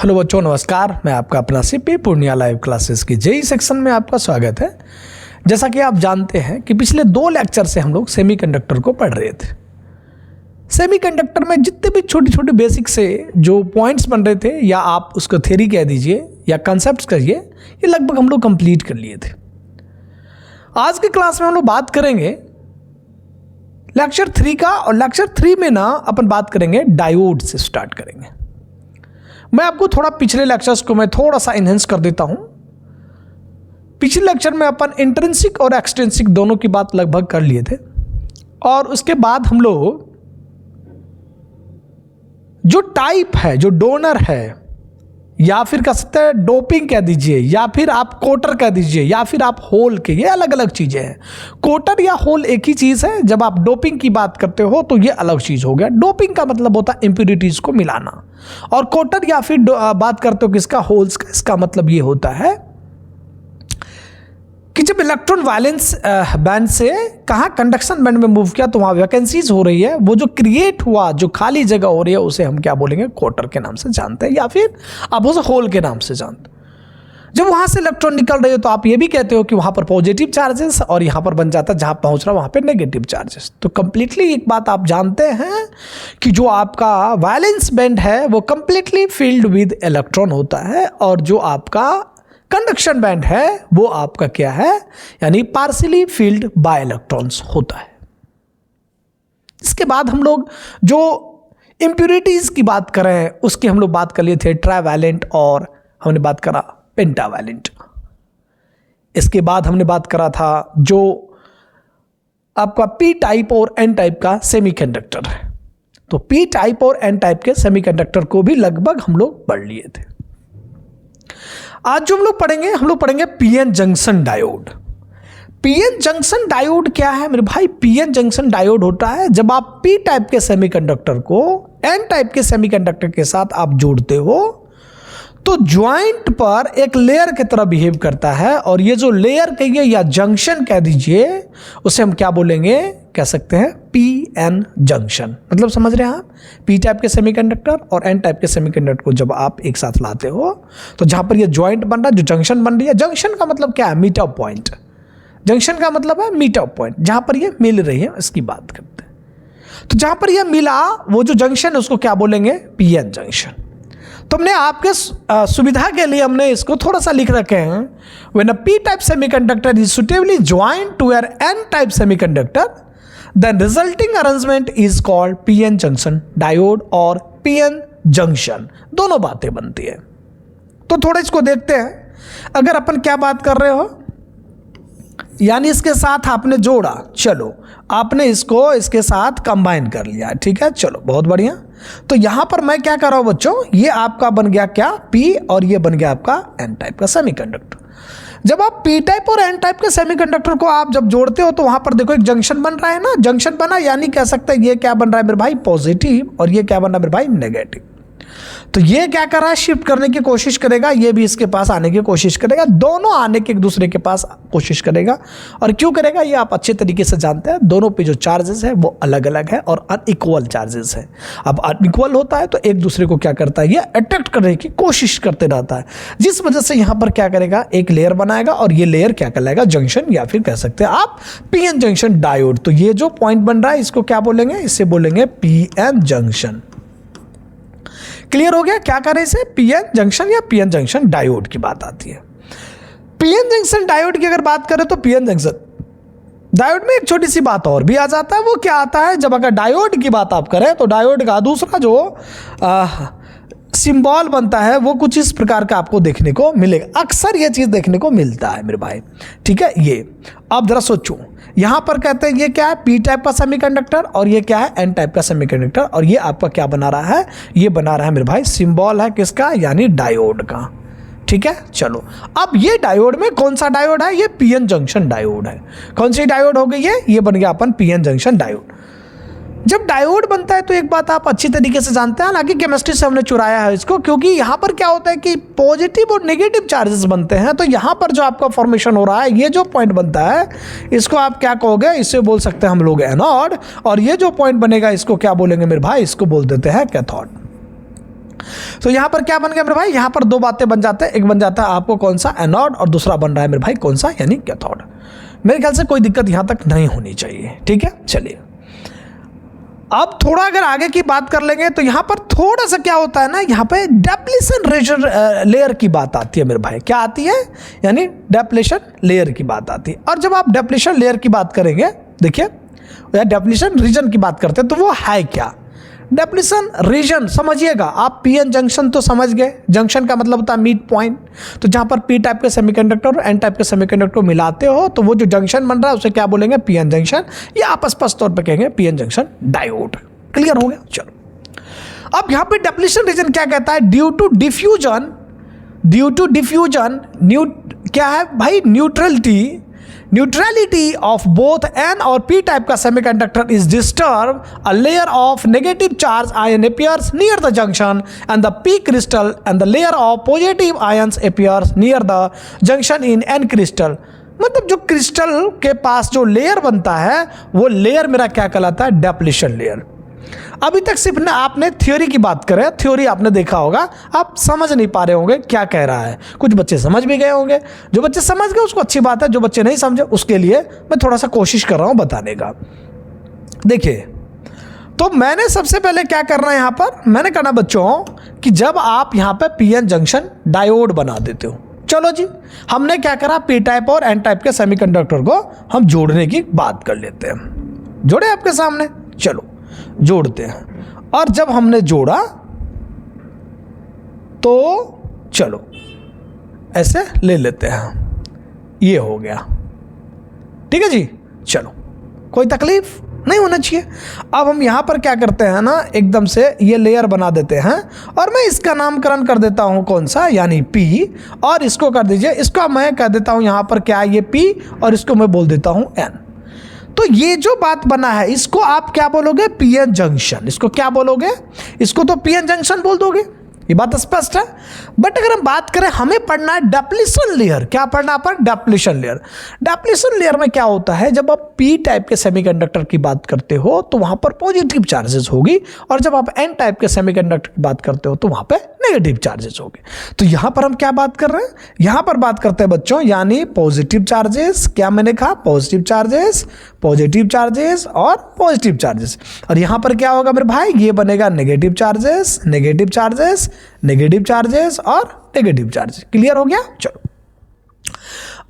Hello बच्चों, नमस्कार। मैं आपका अपना सीपी पूर्णिया लाइव क्लासेस की जेई सेक्शन में आपका स्वागत है। जैसा कि आप जानते हैं कि पिछले 2 लेक्चर से हम लोग सेमीकंडक्टर को पढ़ रहे थे। सेमीकंडक्टर में जितने भी छोटी छोटी बेसिक से जो पॉइंट्स बन रहे थे, या आप उसको थ्योरी कह दीजिए या कंसेप्ट कहिए, ये लगभग हम लोग कंप्लीट कर लिए थे। आज की क्लास में हम लोग बात करेंगे लेक्चर 3 का, और लेक्चर 3 में ना अपन बात करेंगे डायोड से स्टार्ट करेंगे। मैं आपको थोड़ा पिछले लेक्चर्स को मैं थोड़ा सा इनहेंस कर देता हूं। पिछले लेक्चर में अपन इंट्रिंसिक और एक्सट्रिंसिक दोनों की बात लगभग कर लिए थे, और उसके बाद हम लोग जो टाइप है, जो डोनर है, या फिर कह सकते हैं डोपिंग कह दीजिए, या फिर आप कोटर कह दीजिए, या फिर आप होल के, ये अलग अलग चीजें हैं। कोटर या होल एक ही चीज है। जब आप डोपिंग की बात करते हो तो ये अलग चीज हो गया। डोपिंग का मतलब होता है इंप्योरिटीज को मिलाना, और कोटर या फिर बात करते हो किसका, होल्स का, इसका मतलब ये होता है कि जब इलेक्ट्रॉन वैलेंस बैंड से कहाँ कंडक्शन बैंड में मूव किया तो वहाँ वैकेंसीज हो रही है। वो जो क्रिएट हुआ, जो खाली जगह हो रही है, उसे हम क्या बोलेंगे, कोटर के नाम से जानते हैं, या फिर आप उसे होल के नाम से जानते हैं। जब वहाँ से इलेक्ट्रॉन निकल रहे हो तो आप ये भी कहते हो कि वहाँ पर पॉजिटिव चार्जेस, और यहाँ पर बन जाता है जहाँ पहुँच रहा है वहाँ पर नेगेटिव चार्जेस। तो कंप्लीटली एक बात आप जानते हैं कि जो आपका वैलेंस बैंड है वो कंप्लीटली फिल्ड विद इलेक्ट्रॉन होता है, और जो आपका कंडक्शन बैंड है वो आपका क्या है, यानी पार्शियली फिल्ड बाय इलेक्ट्रॉन्स होता है। इसके बाद हम लोग जो इंप्योरिटीज की बात करें उसकी हम लोग बात कर लिए थे, ट्राइवैलेंट, और हमने बात करा पेंटावैलेंट। इसके बाद हमने बात करा था जो आपका पी टाइप और एन टाइप का सेमीकंडक्टर है। तो पी टाइप और एन टाइप के सेमीकंडक्टर को भी लगभग हम लोग पढ़ लिए थे। आज जो हम लोग पढ़ेंगे PN junction diode. PN junction diode क्या है मेरे भाई? पीएन जंक्शन डायोड होता है जब आप पी टाइप के सेमीकंडक्टर को एन टाइप के सेमीकंडक्टर के साथ आप जोड़ते हो तो ज्वाइंट पर एक लेयर की तरह बिहेव करता है, और ये जो लेयर कहिए या जंक्शन कह दीजिए, उसे हम क्या बोलेंगे, कह सकते हैं पीएन जंक्शन। मतलब समझ रहे हैं आप? पी टाइप के सेमीकंडक्टर और एन टाइप के सेमीकंडक्टर को जब आप एक साथ लाते हो तो जहां पर ये ज्वाइंट बन रहा है, जो जंक्शन बन रही है, जंक्शन का मतलब क्या है, मीट अप पॉइंट। जंक्शन का मतलब है मीट अप पॉइंट, जहां पर ये मिल रही है, इसकी बात करते हैं। तो जहां पर ये मिला, वो जो जंक्शन है उसको क्या बोलेंगे, पीएन जंक्शन। तो हमने आपके सुविधा के लिए हमने इसको थोड़ा सा लिख रखे हैं। When a P type semiconductor is suitably joint to an N type semiconductor, then resulting arrangement is called PN junction diode और PN junction। दोनों बातें बनती है। तो थोड़ा इसको देखते हैं। अगर अपन क्या बात कर रहे हो, यानी इसके साथ आपने जोड़ा, चलो आपने इसको इसके साथ कंबाइन कर लिया, ठीक है, चलो बहुत बढ़िया। तो यहां पर मैं क्या कर रहा हूं बच्चों, ये आपका बन गया क्या, P, और ये बन गया आपका N टाइप का सेमीकंडक्टर। जब आप पी टाइप और एन टाइप के सेमीकंडक्टर को आप जब जोड़ते हो तो वहां पर देखो एक जंक्शन बन रहा है ना, जंक्शन बना, यानी कह सकते हैं ये क्या बन रहा है मेरे भाई, पॉजिटिव, और ये क्या बन रहा है मेरे भाई, नेगेटिव। तो ये क्या कर रहा है, शिफ्ट करने की कोशिश करेगा, ये भी इसके पास आने की कोशिश करेगा, दोनों आने के एक दूसरे के पास कोशिश करेगा। और क्यों करेगा ये आप अच्छे तरीके से जानते हैं। दोनों पे जो चार्जेस है वो अलग अलग है और अनइक्वल चार्जेस है। अब अनइक्वल होता है तो एक दूसरे को क्या करता है, ये अट्रैक्ट करने की कोशिश करते रहता है, जिस वजह से यहाँ पर क्या करेगा, एक लेयर बनाएगा, और ये लेयर क्या कहलाएगा, जंक्शन, या फिर कह सकते हैं आप पीएन जंक्शन डायोड। तो ये जो पॉइंट बन रहा है इसको क्या बोलेंगे, इसे बोलेंगे पीएन जंक्शन। क्लियर हो गया? क्या करें इसे, पीएन जंक्शन या पीएन जंक्शन डायोड की बात आती है। पीएन जंक्शन डायोड की अगर बात करें तो पीएन जंक्शन डायोड में एक छोटी सी बात और भी आ जाता है। वो क्या आता है, जब अगर डायोड की बात आप करें तो डायोड का दूसरा जो सिंबल बनता है वो कुछ इस प्रकार का आपको देखने को मिलेगा। अक्सर ये चीज देखने को मिलता है मेरे भाई, ठीक है। ये अब जरा सोचो, यहां पर कहते हैं ये क्या है, पी टाइप का सेमीकंडक्टर, और ये क्या है, एन टाइप का सेमीकंडक्टर, और ये आपका क्या बना रहा है, ये बना रहा है मेरे भाई सिंबल है किसका, यानी डायोड का, ठीक है। चलो अब ये डायोड में कौन सा डायोड है, ये पीएन जंक्शन डायोड है। कौन सी डायोड हो गई ये बन गया अपन पीएन जंक्शन डायोड। जब डायोड बनता है तो एक बात आप अच्छी तरीके से जानते हैं, हालांकि केमिस्ट्री से हमने चुराया है इसको, क्योंकि यहाँ पर क्या होता है कि पॉजिटिव और नेगेटिव चार्जेस बनते हैं। तो यहाँ पर जो आपका फॉर्मेशन हो रहा है, ये जो पॉइंट बनता है इसको आप क्या कहोगे, इससे बोल सकते हैं हम लोग एनोड, और ये जो पॉइंट बनेगा इसको क्या बोलेंगे मेरे भाई, इसको बोल देते हैं कैथोड। तो यहाँ पर क्या बन गया मेरे भाई, यहाँ पर दो बातें बन जाते हैं, एक बन जाता है आपको कौन सा, एनोड, और दूसरा बन रहा है मेरे भाई कौन सा, यानी कैथोड। मेरे ख्याल से कोई दिक्कत यहाँ तक नहीं होनी चाहिए, ठीक है। चलिए अब थोड़ा अगर आगे की बात कर लेंगे तो यहाँ पर थोड़ा सा क्या होता है ना, यहाँ पे डेप्लीशन लेयर की बात आती है मेरे भाई, क्या आती है, यानी डेप्लीशन लेयर की बात आती है। और जब आप डेप्लीशन लेयर की बात करेंगे, देखिए या डेप्लीशन रीजन की बात करते हैं, तो वो है क्या, डेप्लीशन रीजन समझिएगा आप, पीएन जंक्शन तो समझ गए, जंक्शन का मतलब होता है मीट पॉइंट, तो जहाँ पर पी टाइप के सेमीकंडक्टर और एन टाइप के सेमीकंडक्टर मिलाते हो तो वो जो जंक्शन बन रहा है उसे क्या बोलेंगे, पीएन जंक्शन, या आप स्पष्ट तौर पे कहेंगे पीएन जंक्शन डायोड। क्लियर हो गया। चलो अब यहाँ पे डेप्लीशन रीजन क्या कहता है, ड्यू टू डिफ्यूजन क्या है भाई, न्यूट्रलिटी ऑफ बोथ एन और पी टाइप का semiconductor is disturb, a layer of negative charge ion appears near the junction and the P crystal and the layer of positive ions appears near the junction in an crystal. मतलब जो crystal के पास जो layer बनता है वो layer मेरा क्या कहलाता है, डेप्लीशन लेयर। अभी तक सिर्फ ना आपने थ्योरी की बात करें, थ्योरी आपने देखा होगा, आप समझ नहीं पा रहे होंगे क्या कह रहा है। कुछ बच्चे समझ भी गए होंगे, जो बच्चे समझ गए उसको अच्छी बात है, जो बच्चे नहीं समझे उसके लिए मैं थोड़ा सा कोशिश कर रहा हूं बताने का। देखिए तो मैंने सबसे पहले क्या करना है यहाँ पर, मैंने कहना बच्चों कि जब आप यहाँ पे पीएन जंक्शन डायोड बना देते हो, चलो जी हमने क्या करा, पी टाइप और एन टाइप के सेमीकंडक्टर को हम जोड़ने की बात कर लेते हैं। जोड़े आपके सामने, चलो जोड़ते हैं। और जब हमने जोड़ा तो चलो ऐसे ले लेते हैं, ये हो गया, ठीक है जी। चलो कोई तकलीफ नहीं होना चाहिए। अब हम यहां पर क्या करते हैं ना, एकदम से ये लेयर बना देते हैं और मैं इसका नामकरण कर देता हूं कौन सा, यानी पी, और इसको कर दीजिए, इसको मैं कह देता हूं यहां पर क्या, ये पी, और इसको मैं बोल देता हूं एन। तो ये जो बात बना है इसको आप क्या बोलोगे, पीएन जंक्शन। इसको क्या बोलोगे, इसको तो पीएन जंक्शन बोल दोगे, ये बात स्पष्ट है। बट अगर हम बात करें, हमें पढ़ना है डेप्लीशन लेयर। क्या पढ़ना पर, डेप्लीशन लेयर। डेप्लीशन लेयर में क्या होता है, जब आप पी टाइप के सेमीकंडक्टर की बात करते हो तो वहां पर पॉजिटिव चार्जेस होगी, और जब आप एन टाइप के सेमीकंडक्टर की बात करते हो तो वहां पे नेगेटिव चार्जेस होंगे। तो यहां पर हम क्या बात कर रहे हैं, यहां पर बात करते हैं बच्चों, यानी पॉजिटिव चार्जेस, क्या मैंने कहा, पॉजिटिव चार्जेस और पॉजिटिव चार्जेस। और यहां पर क्या होगा मेरे भाई, ये बनेगा नेगेटिव चार्जेस और नेगेटिव चार्जेस। क्लियर हो गया। चलो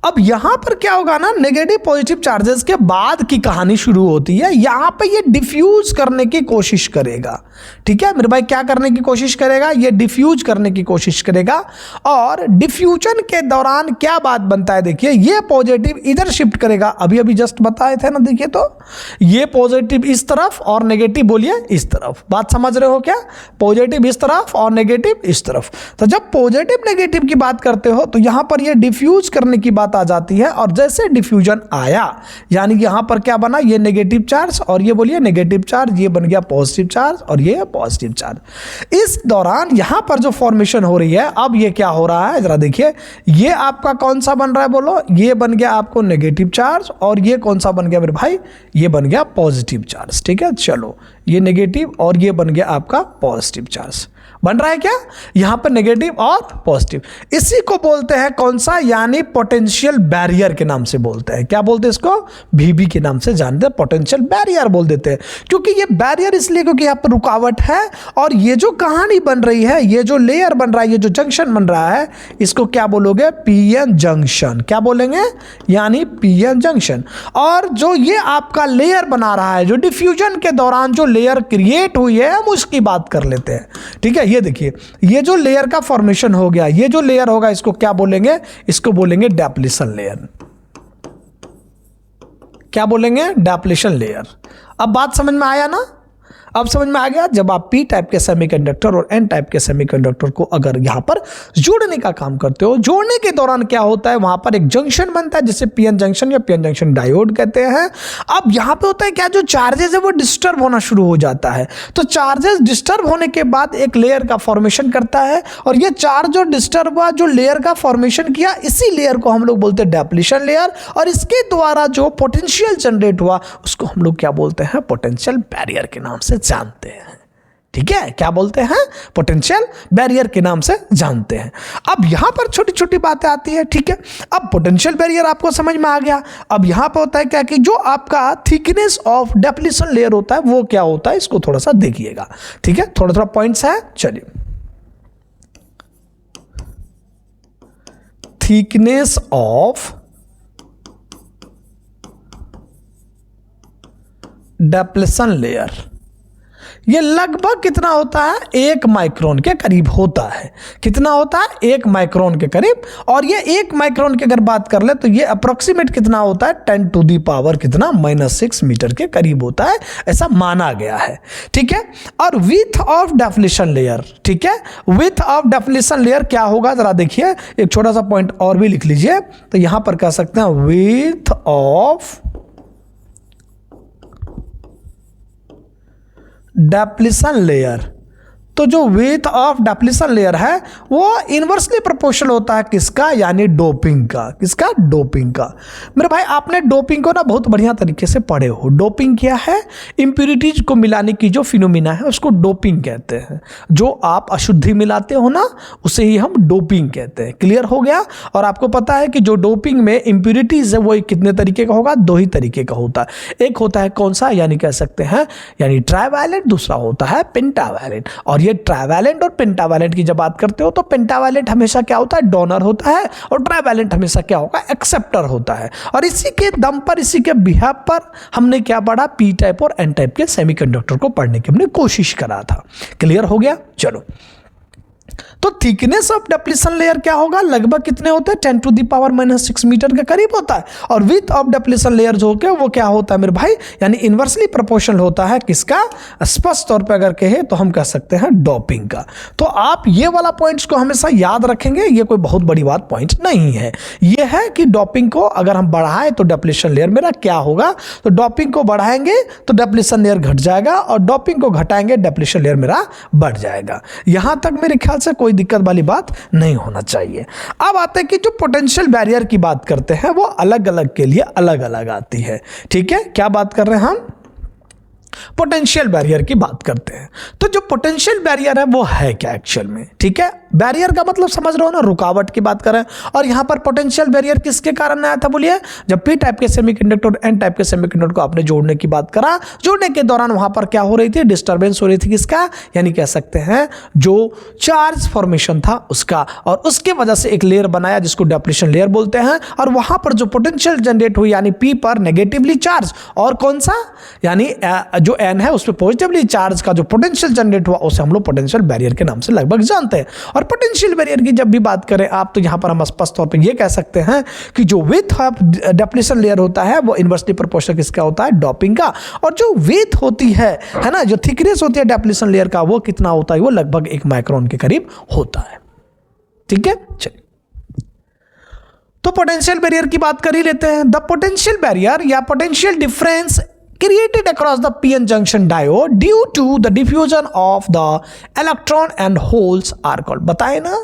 अब यहां पर क्या होगा ना, नेगेटिव पॉजिटिव चार्जेस के बाद की कहानी शुरू होती है। यहां पे ये डिफ्यूज करने की कोशिश करेगा, ठीक है मेरे भाई, क्या करने की कोशिश करेगा, ये डिफ्यूज करने की कोशिश करेगा। और डिफ्यूजन के दौरान क्या बात बनता है, देखिए ये पॉजिटिव इधर शिफ्ट करेगा, अभी जस्ट बताए थे ना, देखिए तो ये पॉजिटिव इस तरफ और नेगेटिव बोलिए इस तरफ, बात समझ रहे हो क्या, पॉजिटिव इस तरफ और नेगेटिव इस तरफ। तो जब पॉजिटिव नेगेटिव की बात करते हो तो यहां पर ये डिफ्यूज करने की बात आ जाती है। और जैसे डिफ्यूजन आया, यानी यहां पर क्या बना, ये नेगेटिव चार्ज और ये बोलिए नेगेटिव चार्ज, ये बन गया पॉजिटिव चार्ज और ये पॉजिटिव चार्ज। इस दौरान यहां पर जो फॉर्मेशन हो रही है, अब ये क्या हो रहा है जरा देखिए, ये आपका कौन सा बन रहा है, बोलो, ये बन गया आपको नेगेटिव चार्ज, और ये कौन सा बन गया मेरे भाई, ये बन गया पॉजिटिव चार्ज, ठीक है। चलो ये नेगेटिव और ये बन गया आपका पॉजिटिव चार्ज बन रहा है क्या, यहां पर नेगेटिव और पॉजिटिव। इसी को बोलते हैं कौन सा, यानी पोटेंशियल बैरियर के नाम से बोलते हैं। क्या बोलते हैं इसको, VB के नाम से जानते हैं, पोटेंशियल बैरियर बोल देते हैं। क्योंकि ये बैरियर इसलिए क्योंकि यहां पर रुकावट है, और ये जो कहानी बन रही है, ये जो लेयर बन रहा है, ये जो जंक्शन बन रहा है, इसको क्या बोलोगे, पीएन जंक्शन। क्या बोलेंगे, यानी पीएन जंक्शन। और जो ये आपका लेयर बना रहा है, जो डिफ्यूजन के दौरान जो लेयर क्रिएट हुई है, हम उसकी बात कर लेते हैं, ठीक है। ये देखिए, ये जो लेयर का फॉर्मेशन हो गया, ये जो लेयर होगा इसको क्या बोलेंगे, इसको बोलेंगे डेप्लीशन लेयर। क्या बोलेंगे, डेप्लीशन लेयर। अब बात समझ में आया ना, अब समझ में आ गया। जब आप पी टाइप के सेमीकंडक्टर और एन टाइप के सेमीकंडक्टर को अगर यहां पर जोड़ने का काम करते हो, जोड़ने के दौरान क्या होता है, वहां पर एक जंक्शन बनता है जिसे पीएन जंक्शन या पीएन जंक्शन डायोड कहते हैं। अब यहां पे होता है क्या, जो चार्जेस है वो डिस्टर्ब होना शुरू हो जाता है। तो चार्जेस डिस्टर्ब होने के बाद एक लेयर का फॉर्मेशन करता है, और ये चार्ज जो डिस्टर्ब हुआ, जो लेयर का फॉर्मेशन किया, इसी लेयर को हम लोग बोलते हैं डेप्लीशन लेयर। और इसके द्वारा जो पोटेंशियल जनरेट हुआ उसको हम लोग क्या बोलते हैं, पोटेंशियल बैरियर के नाम से जानते हैं। ठीक है, क्या बोलते हैं, पोटेंशियल बैरियर के नाम से जानते हैं। अब यहां पर छोटी छोटी बातें आती है, ठीक है। अब पोटेंशियल बैरियर आपको समझ में आ गया। अब यहां पर होता है क्या कि जो आपका थिकनेस ऑफ डेप्लीशन लेयर होता है वो क्या होता है, इसको थोड़ा सा देखिएगा, ठीक है, थोड़ा थोड़ा पॉइंट्स है। चलिए, थिकनेस ऑफ डेप्लीशन लेयर ये लगभग कितना होता है, 1 माइक्रोन के करीब होता है। कितना होता है, 1 माइक्रोन के करीब। और ये 1 माइक्रोन की अगर बात कर ले तो ये अप्रोक्सीमेट कितना होता है, 10 टू दी पावर कितना, -6 मीटर के करीब होता है, ऐसा माना गया है, ठीक है। और विथ ऑफ डेप्लीशन लेयर, ठीक है, विथ ऑफ डेप्लीशन लेयर क्या होगा, जरा देखिए, एक छोटा सा पॉइंट और भी लिख लीजिए। तो यहां पर कह सकते हैं विथ ऑफ डेप्लीशन लेयर। तो जो विथ ऑफ डेप्लीशन लेयर है वो इनवर्सली प्रोपोर्शनल होता है किसका, यानी डोपिंग का। किसका, डोपिंग का। मेरे भाई आपने डोपिंग को ना बहुत बढ़िया तरीके से पढ़े हो। डोपिंग क्या है, इंप्यूरिटीज को मिलाने की जो फिनोमिना है उसको डोपिंग कहते हैं। जो आप अशुद्धि मिलाते हो ना उसे ही हम डोपिंग कहते हैं। क्लियर हो गया। और आपको पता है कि जो डोपिंग में इंप्यूरिटीज है वो कितने तरीके का होगा, 2 ही तरीके का होता है। एक होता है कौन सा, यानी कह सकते हैं यानी ट्राइवैलेंट, दूसरा होता है पेंटावैलेंट। और ये ट्राइवैलेंट और पेंटावैलेंट की जब बात करते हो तो पेंटावैलेंट हमेशा क्या होता है, डोनर होता है, और ट्राइवैलेंट हमेशा क्या होगा, एक्सेप्टर होता है। और इसी के दम पर, इसी के बिहाफ पर हमने क्या पढ़ा, पी टाइप और एन टाइप के सेमीकंडक्टर को पढ़ने की हमने कोशिश करा था। क्लियर हो गया। चलो, तो थिकनेस ऑफ डेप्लीशन लेयर क्या होगा, लगभग कितने होते हैं, 10 टू दी पावर -6 मीटर के करीब होता है। और विथ ऑफ डेप्लीशन लेयर जो होगा वो क्या होता है मेरे भाई, यानी इनवर्सली प्रोपोर्शनल होता है किसका, स्पष्ट तौर पे अगर कहे तो हम कह सकते हैं डोपिंग का। तो आप ये वाला पॉइंट्स को हमेशा याद रखेंगे, ये कोई बहुत बड़ी बात पॉइंट नहीं है। ये है कि डोपिंग को अगर हम बढ़ाएं तो डेप्लीशन लेयर मेरा क्या होगा, तो डोपिंग को बढ़ाएंगे तो डेप्लीशन लेयर घट जाएगा, और डोपिंग को घटाएंगे डेप्लीशन लेयर मेरा बढ़ जाएगा। यहां तक मेरे ख्याल से कोई दिक्कत वाली बात नहीं होना चाहिए। अब आते हैं कि जो पोटेंशियल बैरियर की बात करते हैं वो अलग अलग के लिए अलग अलग आती है, ठीक है। क्या बात कर रहे हैं हम, पोटेंशियल बैरियर की बात करते हैं। तो जो पोटेंशियल बैरियर है वो है क्या एक्चुअल में, ठीक है। बैरियर का मतलब समझ रहे हो ना, रुकावट की बात करें। और यहां पर पोटेंशियल बैरियर किसके कारण आया था बोलिए, जब पी टाइप के सेमीकंडक्टर और एन टाइप के सेमीकंडक्टर को आपने जोड़ने की बात करा, जोड़ने के दौरान वहां पर क्या हो रही थी, डिस्टर्बेंस हो रही थी किसका, यानी कह सकते हैं जो चार्ज फॉर्मेशन था उसका। और उसके वजह से एक लेयर बनाया जिसको डेप्लीशन लेयर बोलते हैं। और वहां पर जो पोटेंशियल जनरेट हुई यानी पी पर नेगेटिवली चार्ज, और कौन सा, यानी जो एन है उस पर पॉजिटिवली चार्ज का जो पोटेंशियल जनरेट हुआ उसे हम लोग पोटेंशियल बैरियर के नाम से लगभग जानते हैं। और पोटेंशियल बैरियर की जब भी बात करें आप, तो यहां पर हम स्पष्ट तौर पे ये कह सकते हैं कि जो विथ ऑफ डेप्लीशन लेयर होता है वो इनवर्सली प्रोपोर्शनल किसका होता है, डोपिंग का। और जो विथ होती है ना, जो थिकनेस होती है डेप्लीशन लेयर का, वो कितना होता है, वो लगभग 1 माइक्रोन के करीब होता है, ठीक है। चलिए, तो पोटेंशियल बैरियर की बात कर ही लेते हैं। द पोटेंशियल बैरियर या potential difference created across the p-n junction diode due to the diffusion of the electron and holes are called, बताए ना,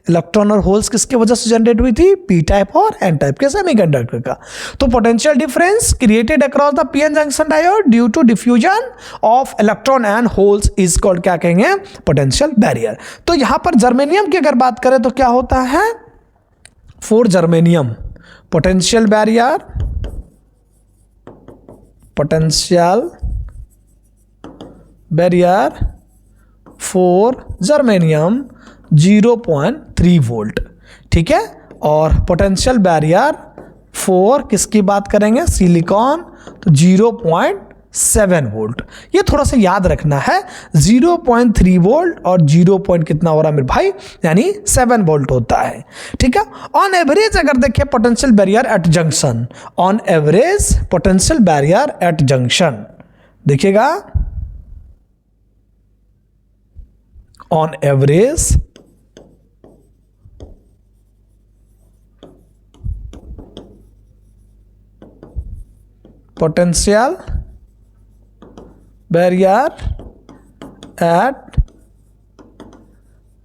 इलेक्ट्रॉन और होल्स किसकी वजह से जनरेट हुई थी, पी टाइप और एन टाइप के सेमीकंडक्टर का। तो potential difference created across the PN junction diode due to diffusion of electron and holes is called, क्या कहेंगे, पोटेंशियल बैरियर। तो यहां पर जर्मेनियम की अगर बात करें तो क्या होता है, for germanium potential barrier, potential barrier for germanium 0.3 volt, ठीक है। और पोटेंशियल बैरियर फॉर किसकी बात करेंगे, सिलिकॉन, तो 0.7 वोल्ट। ये थोड़ा सा याद रखना है, 0.3 वोल्ट और 0. कितना हो रहा है मेरे भाई, यानी 7 वोल्ट होता है, ठीक है। ऑन एवरेज अगर देखें potential barrier at junction, on average potential barrier at junction देखिएगा, on average potential barrier at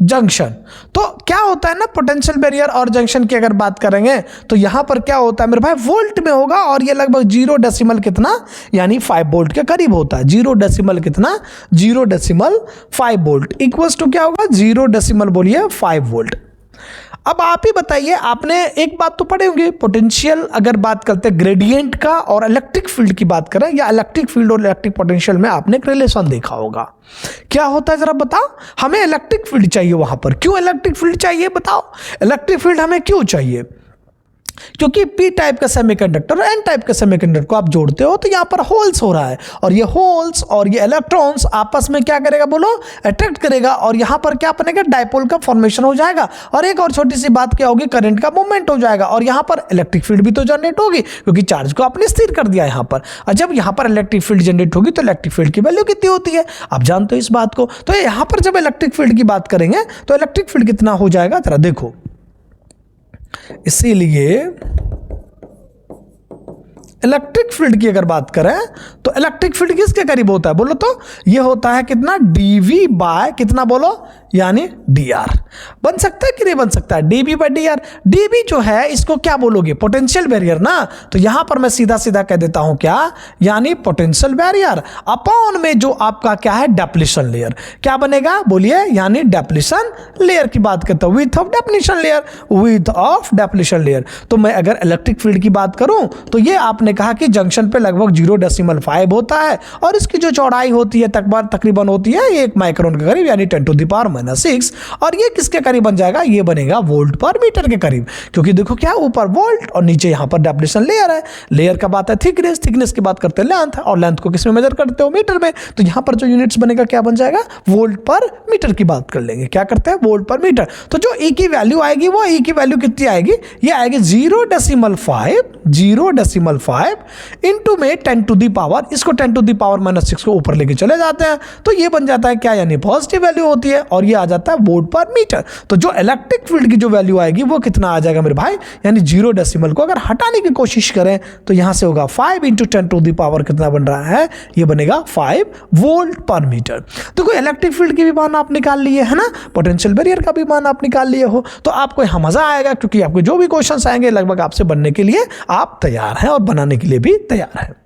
junction. तो क्या होता होता है ना पोटेंशियल बैरियर और जंक्शन की अगर बात करेंगे तो यहां पर क्या होता है मेरे भाई, वोल्ट में होगा और ये लगभग 0 कितना यानी 5 वोल्ट के करीब होता है। 0 कितना 0.5 वोल्ट इक्वल्स टू क्या होगा 0 बोलिए 5 वोल्ट। अब आप ही बताइए, आपने एक बात तो पढ़े होंगे पोटेंशियल अगर बात करते हैं ग्रेडियंट का और इलेक्ट्रिक फील्ड की बात करें या इलेक्ट्रिक फील्ड और इलेक्ट्रिक पोटेंशियल में आपने एक रिलेशन देखा होगा। क्या होता है जरा बताओ। हमें इलेक्ट्रिक फील्ड चाहिए वहां पर, क्यों इलेक्ट्रिक फील्ड चाहिए बताओ। इलेक्ट्रिक फील्ड हमें क्यों चाहिए, क्योंकि पी टाइप का सेमीकंडक्टर और एन टाइप का सेमीकंडक्टर को आप जोड़ते हो तो यहां पर होल्स हो रहा है और ये होल्स और ये इलेक्ट्रॉन्स आपस में क्या करेगा बोलो, अट्रैक्ट करेगा और यहां पर क्या बनेगा, डायपोल का फॉर्मेशन हो जाएगा। और एक और छोटी सी बात क्या होगी, करंट का मूवमेंट हो जाएगा और यहां पर इलेक्ट्रिक फील्ड भी तो जनरेट होगी क्योंकि चार्ज को आपने स्थिर कर दिया यहां पर। और जब यहां पर इलेक्ट्रिक फील्ड जनरेट होगी तो इलेक्ट्रिक फील्ड की वैल्यू कितनी होती है, आप जानते हो इस बात को। तो यहां पर जब इलेक्ट्रिक फील्ड की बात करेंगे तो इलेक्ट्रिक फील्ड कितना हो जाएगा जरा देखो। इसीलिए इलेक्ट्रिक फील्ड की अगर बात करें तो इलेक्ट्रिक फील्ड किसके करीब होता है बोलो तो, ये होता है कितना dV बाय कितना बोलो यानी dr। बन सकता है कि नहीं बन सकता है, dV बाय dr। dV जो है इसको क्या बोलोगे, पोटेंशियल बैरियर ना, तो यहां पर मैं सीधा सीधा कह देता हूं क्या यानी पोटेंशियल बैरियर अपॉन में जो आपका क्या है डेप्लीशन लेयर, क्या बनेगा बोलिए यानी डेप्लीशन लेयर की बात करता हूं, width of depletion layer, width of depletion layer. तो मैं अगर इलेक्ट्रिक फील्ड की बात करूं तो ये आपने कहा कि जंक्शन पे लगभग 0.5 होता है और इसकी जो चौड़ाई होती है तकरीबन होती है 1 माइक्रोन के करीब यानी 10⁻⁻⁶। और ये किसके करीब बन जाएगा, ये बनेगा वोल्ट पर मीटर के करीब, क्योंकि देखो क्या ऊपर वोल्ट और नीचे यहां पर डेप्लीशन लेयर है। लेयर का बात है थिकनेस, थिकनेस की बात करते हैं लेंथ, और लेंथ को किस में मेजर करते हो मीटर में। तो यहां पर जो यूनिट्स बनेगा क्या बन जाएगा, वोल्ट पर मीटर की बात कर लेंगे, क्या करते हैं वोल्ट पर मीटर। तो जो ई की वैल्यू आएगी वो ई की वैल्यू कितनी आएगी, ये आएगी 0.5 इंटू में 10⁻, इसको 10⁻⁻6 को ऊपर लेके चले जाते हैं तो ये बन जाता है क्या यानी पॉजिटिव वैल्यू होती है और ये आ जाता है वोल्ट पर मीटर। तो जो इलेक्ट्रिक फील्ड की जो वैल्यू आएगी वो कितना आ जाएगा मेरे भाई, यानी 0 को अगर हटाने की कोशिश करें तो यहां से होगा 5 × 10⁻, कितना बन रहा है, ये बनेगा 5 वोल्ट पर मीटर। तो कोई इलेक्ट्रिक फील्ड की भी मान आप निकाल लिए है ना, पोटेंशियल बैरियर का भी मान आप निकाल लिए हो, तो आपको यहां मजा आएगा क्योंकि आपको जो भी क्वेश्चंस आएंगे लगभग आपसे बनने के लिए आप तैयार हैं और बनाने के लिए भी तैयार है।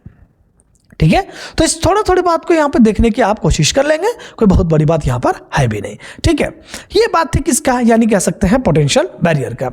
ठीक है, तो इस थोड़ी बात को यहां पे देखने की आप कोशिश कर लेंगे, कोई बहुत बड़ी बात यहां पर है भी नहीं। ठीक है, ये बात थी किसका, यानी कह सकते हैं पोटेंशियल बैरियर का।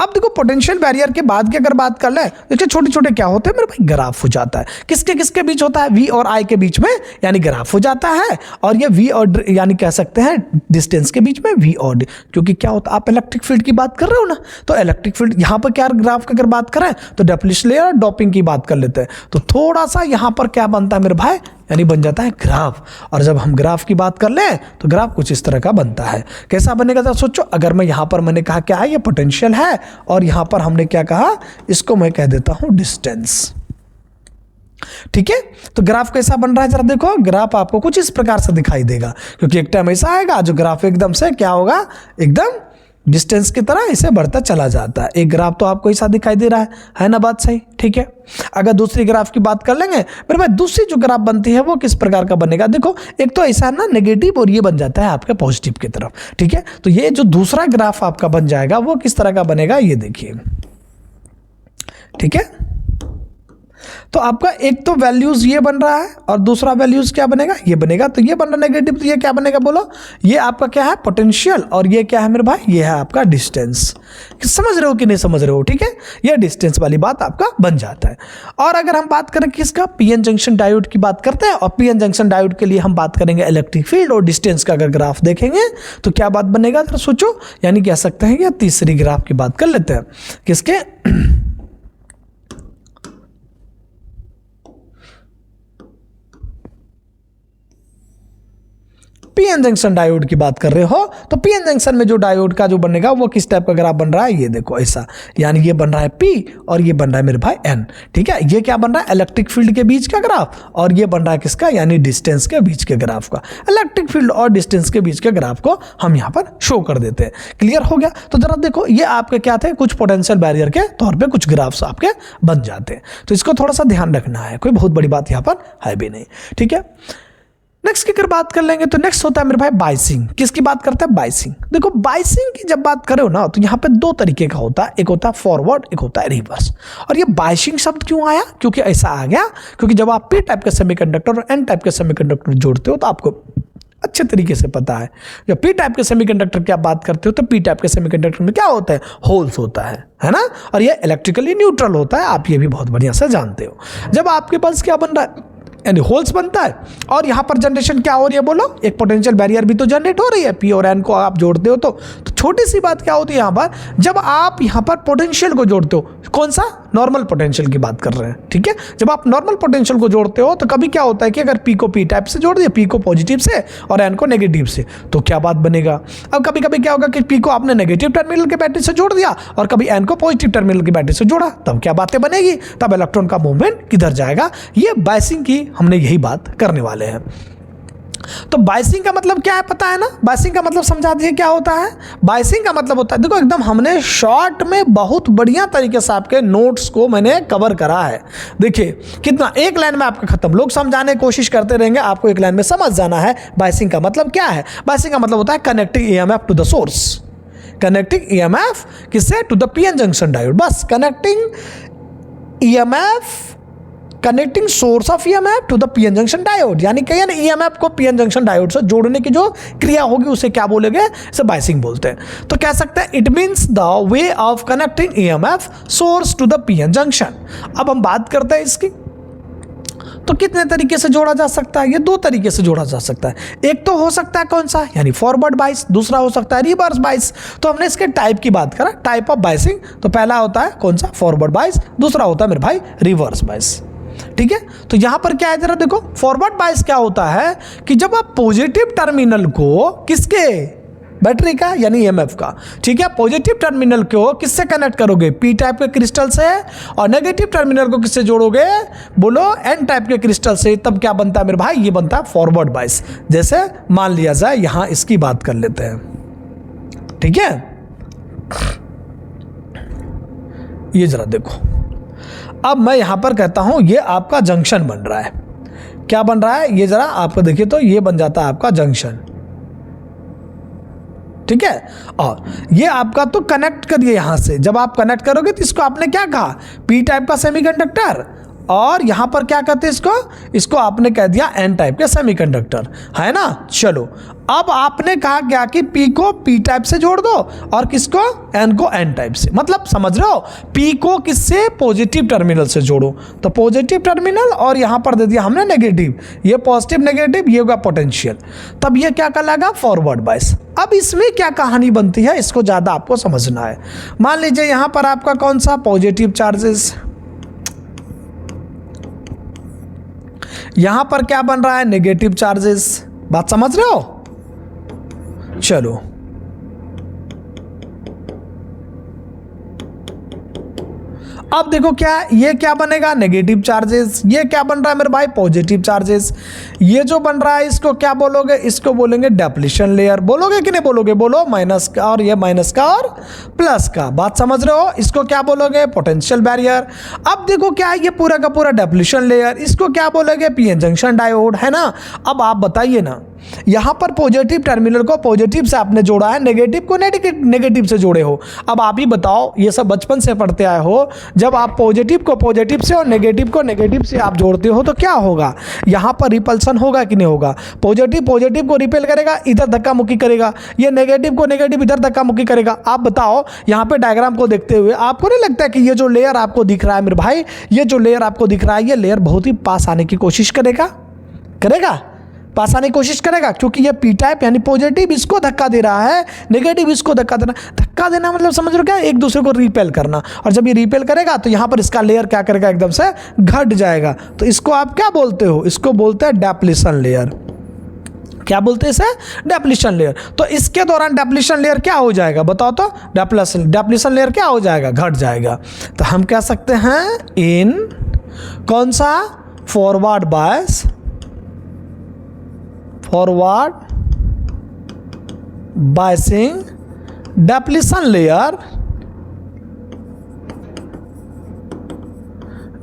अब देखो पोटेंशियल बैरियर के बाद की अगर बात कर ले, देखिए छोटे छोटे क्या होते हैं मेरे भाई, ग्राफ हो जाता है। किसके किसके बीच होता है, V और I के बीच में, यानी ग्राफ हो जाता है। और ये V और यानी कह सकते हैं डिस्टेंस के बीच में V और D, क्योंकि क्या होता है आप इलेक्ट्रिक फील्ड की बात कर रहे हो ना, तो इलेक्ट्रिक फील्ड यहां पर क्या ग्राफ की अगर बात करें तो डेप्लीशन लेयर और डॉपिंग की बात कर लेते हैं। तो थोड़ा सा यहां पर क्या बनता है मेरे भाई, यानी बन जाता है ग्राफ। और जब हम ग्राफ की बात कर लें तो ग्राफ कुछ इस तरह का बनता है। कैसा बनेगा तो सोचो, अगर मैं यहां पर मैंने कहा क्या है, ये पोटेंशियल है और यहां पर हमने क्या कहा, इसको मैं कह देता हूं डिस्टेंस। ठीक है, तो ग्राफ कैसा बन रहा है जरा देखो, ग्राफ आपको कुछ इस प्रकार से दिखाई देगा, क्योंकि एक टाइम ऐसा आएगा जो ग्राफ एकदम से क्या होगा, एकदम डिस्टेंस की तरह इसे बढ़ता चला जाता है। एक ग्राफ तो आपको ऐसा दिखाई दे रहा है ना, बात सही। ठीक है, अगर दूसरी ग्राफ की बात कर लेंगे मेरे भाई, दूसरी जो ग्राफ बनती है वो किस प्रकार का बनेगा, देखो एक तो ऐसा है ना नेगेटिव और ये बन जाता है आपके पॉजिटिव की तरफ। ठीक है, तो ये जो दूसरा ग्राफ आपका बन जाएगा वो किस तरह का बनेगा, ये देखिए। ठीक है, तो आपका एक तो वैल्यूज ये बन रहा है और दूसरा वैल्यूज क्या बनेगा, ये बनेगा। तो ये बन रहा नेगेटिव, तो ये क्या बनेगा बोलो, ये आपका क्या है पोटेंशियल और ये क्या है मेरे भाई, ये है आपका डिस्टेंस। समझ रहे हो कि नहीं समझ रहे हो। ठीक है, ये डिस्टेंस वाली बात आपका बन जाता है। और अगर हम बात करें किसका, पीएन जंक्शन डायोड की बात करते हैं, और पीएन जंक्शन डायोड के लिए हम बात करेंगे इलेक्ट्रिक फील्ड और डिस्टेंस का अगर ग्राफ देखेंगे तो क्या बात बनेगा जरा सोचो, यानी कह सकते हैं या तीसरी ग्राफ की बात कर लेते हैं, किसके पीएन जंक्शन डायोड की बात कर रहे हो। तो पीएन जंक्शन में जो डायोड का जो बनेगा वो किस टाइप का ग्राफ बन रहा है, ये देखो ऐसा, यानी ये बन रहा है P और ये बन रहा है मेरे भाई N। ठीक है, ये क्या बन रहा है, इलेक्ट्रिक फील्ड के बीच का ग्राफ, और ये बन रहा है किसका, यानी डिस्टेंस के बीच के ग्राफ का। इलेक्ट्रिक फील्ड और डिस्टेंस के बीच के ग्राफ को हम यहाँ पर शो कर देते हैं। क्लियर हो गया। तो जरा देखो, ये आपके क्या थे, कुछ पोटेंशियल बैरियर के तौर पर कुछ ग्राफ्स आपके बन जाते हैं। तो इसको थोड़ा सा ध्यान रखना है, कोई बहुत बड़ी बात यहाँ पर है भी नहीं। ठीक है, नेक्स्ट की अगर बात कर लेंगे तो नेक्स्ट होता है मेरे भाई बाइसिंग। किसकी बात करते हैं? बाइसिंग। देखो बाइसिंग की जब बात करो ना तो यहाँ पे दो तरीके का होता है, एक होता है फॉरवर्ड, एक होता है रिवर्स। और ये बाइसिंग शब्द क्यों आया? क्योंकि ऐसा आ गया क्योंकि जब आप पी टाइप के सेमीकंडक्टर और एन टाइप के सेमीकंडक्टर जोड़ते हो तो आपको अच्छे तरीके से पता है जब पी टाइप के सेमीकंडक्टर की आप बात करते हो तो पी टाइप के सेमीकंडक्टर में क्या होता है? होल्स होता है ना। और ये इलेक्ट्रिकली न्यूट्रल होता है, आप ये भी बहुत बढ़िया से जानते हो। जब आपके पास क्या बन रहा है? यानी होल्स बनता है और यहाँ पर जनरेशन क्या हो रही है? बोलो, एक पोटेंशियल बैरियर भी तो जनरेट हो रही है। पी और एन को आप जोड़ते हो तो छोटी सी बात क्या होती है यहाँ पर, जब आप यहाँ पर पोटेंशियल को जोड़ते हो, कौन सा? नॉर्मल पोटेंशियल की बात कर रहे हैं, ठीक है। जब आप नॉर्मल पोटेंशियल को जोड़ते हो तो कभी क्या होता है कि अगर पी को पी टाइप से जोड़ दिया, पी को पॉजिटिव से और एन को नेगेटिव से, तो क्या बात बनेगा? अब कभी कभी क्या होगा कि पी को आपने नेगेटिव टर्मिनल के बैटरी से जोड़ दिया और कभी एन को पॉजिटिव टर्मिनल की बैटरी से जोड़ा, तब क्या बातें बनेगी? तब इलेक्ट्रॉन का मूवमेंट किधर जाएगा? ये बाइसिंग की हमने यही बात करने वाले हैं। तो बाइसिंग का मतलब क्या है पता है ना? बाइसिंग का मतलब समझा दीजिए क्या होता है। बाइसिंग का मतलब होता है, देखो एकदम हमने शॉर्ट में बहुत बढ़िया तरीके से आपके नोट्स को मैंने कवर करा है। देखिए कितना एक लाइन में आपका खत्म, लोग समझाने की कोशिश करते रहेंगे, आपको एक लाइन में समझ जाना है बाइसिंग का मतलब क्या है। बाइसिंग का मतलब होता है connecting EMF to the source. Connecting EMF किससे? To the PN junction diode. बस connecting EMF, connecting source of EMF to the PN junction diode, यानी कि ईएमएफ को पीएन जंक्शन डायोड से जोड़ने की जो क्रिया होगी उसे क्या बोलेंगे? इसे बाइसिंग बोलते हैं। तो कह सकते हैं it means the way of connecting EMF source to the PN junction. अब हम बात करते हैं इसकी, तो कितने तरीके से जोड़ा जा सकता है? ये दो तरीके से जोड़ा जा सकता है। एक तो हो सकता है कौन सा? यानी फॉरवर्ड बाइस। दूसरा हो सकता है रिवर्स बाइस। तो हमने इसके टाइप की बात करा, टाइप ऑफ बाइसिंग। तो पहला होता है कौन सा? फॉरवर्ड बाइस। दूसरा होता है मेरे भाई रिवर्स बाइस, ठीक है। तो यहां पर क्या है जरा देखो, फॉरवर्ड बाइस क्या होता है कि जब आप पॉजिटिव टर्मिनल को किसके? बैटरी का यानी ईएमएफ का, ठीक है। पॉजिटिव टर्मिनल को किससे कनेक्ट करोगे? पी टाइप के क्रिस्टल से। और नेगेटिव टर्मिनल को किससे जोड़ोगे? बोलो एन टाइप के क्रिस्टल से। तब क्या बनता है मेरे भाई? ये बनता है फॉरवर्ड बाइस। जैसे मान लिया जाए यहां इसकी बात कर लेते हैं, ठीक है। ये जरा देखो, अब मैं यहां पर कहता हूं ये आपका जंक्शन बन रहा है। क्या बन रहा है? ये जरा आपको देखिए तो ये बन जाता है आपका जंक्शन, ठीक है। और ये आपका तो कनेक्ट करिए यहां से। जब आप कनेक्ट करोगे तो इसको आपने क्या कहा? पी टाइप का सेमीकंडक्टर। और यहां पर क्या कहते हैं इसको आपने कह दिया एन टाइप के सेमीकंडक्टर, है ना। चलो अब आपने कहा क्या कि पी को पी टाइप से जोड़ दो और किसको? एन को एन टाइप से। मतलब समझ रहे हो, पी को किससे? पॉजिटिव टर्मिनल से जोड़ो। तो पॉजिटिव टर्मिनल और यहां पर दे दिया हमने नेगेटिव, ये पॉजिटिव नेगेटिव, ये होगा पोटेंशियल। तब ये क्या कहलाएगा? फॉरवर्ड बाइस। अब इसमें क्या कहानी बनती है इसको ज्यादा आपको समझना है। मान लीजिए यहां पर आपका कौन सा? Positive charges. यहां पर क्या बन रहा है? Negative charges. बात समझ रहे हो? चलो अब देखो क्या, ये क्या बनेगा? Negative charges. ये क्या बन रहा है मेरे भाई? Positive charges. ये जो बन रहा है इसको क्या बोलोगे? इसको बोलेंगे डेप्लीशन लेयर। बोलोगे कि नहीं बोलोगे? बोलो, माइनस का और ये माइनस का और प्लस का। बात समझ रहे हो? इसको क्या बोलोगे? Potential barrier. अब देखो क्या है, ये पूरा का पूरा डेप्लीशन लेयर। इसको क्या बोलोगे? पीएन जंक्शन डायोड, है ना। अब आप बताइए ना, यहां पर पॉजिटिव टर्मिनल को पॉजिटिव से आपने जोड़ा है, नेगेटिव को नेगेटिव से जोड़े हो। अब आप ही बताओ, ये सब बचपन से पढ़ते आए हो, जब आप पॉजिटिव को पॉजिटिव से और नेगेटिव को नेगेटिव से आप जोड़ते हो तो क्या होगा? यहां पर रिपल्सन होगा कि नहीं होगा? पॉजिटिव पॉजिटिव को रिपेल करेगा, इधर धक्का मुक्की करेगा। ये नेगेटिव को नेगेटिव इधर धक्का मुक्की करेगा। आप बताओ, यहां पे डायग्राम को देखते हुए आपको नहीं लगता कि ये जो लेयर आपको दिख रहा है मेरे भाई, ये जो लेयर आपको दिख रहा है, ये लेयर बहुत ही पास आने की कोशिश करेगा? पास आने की कोशिश करेगा, क्योंकि ये पी टाइप यानी पॉजिटिव इसको धक्का दे रहा है, नेगेटिव इसको धक्का देना। धक्का देना मतलब समझ रहे हो क्या? एक दूसरे को रिपेल करना। और जब ये रिपेल करेगा तो यहाँ पर इसका लेयर क्या करेगा? एकदम से घट जाएगा। तो इसको आप क्या बोलते हो? इसको बोलते हैं डेप्लीशन लेयर। क्या बोलते हैं इसे? Depletion layer. तो इसके दौरान डेप्लीशन लेयर क्या हो जाएगा? बताओ तो। डेप्लीशन लेयर क्या हो जाएगा? घट जाएगा। तो हम कह सकते हैं इन कौन सा? Forward bias, forward biasing depletion layer,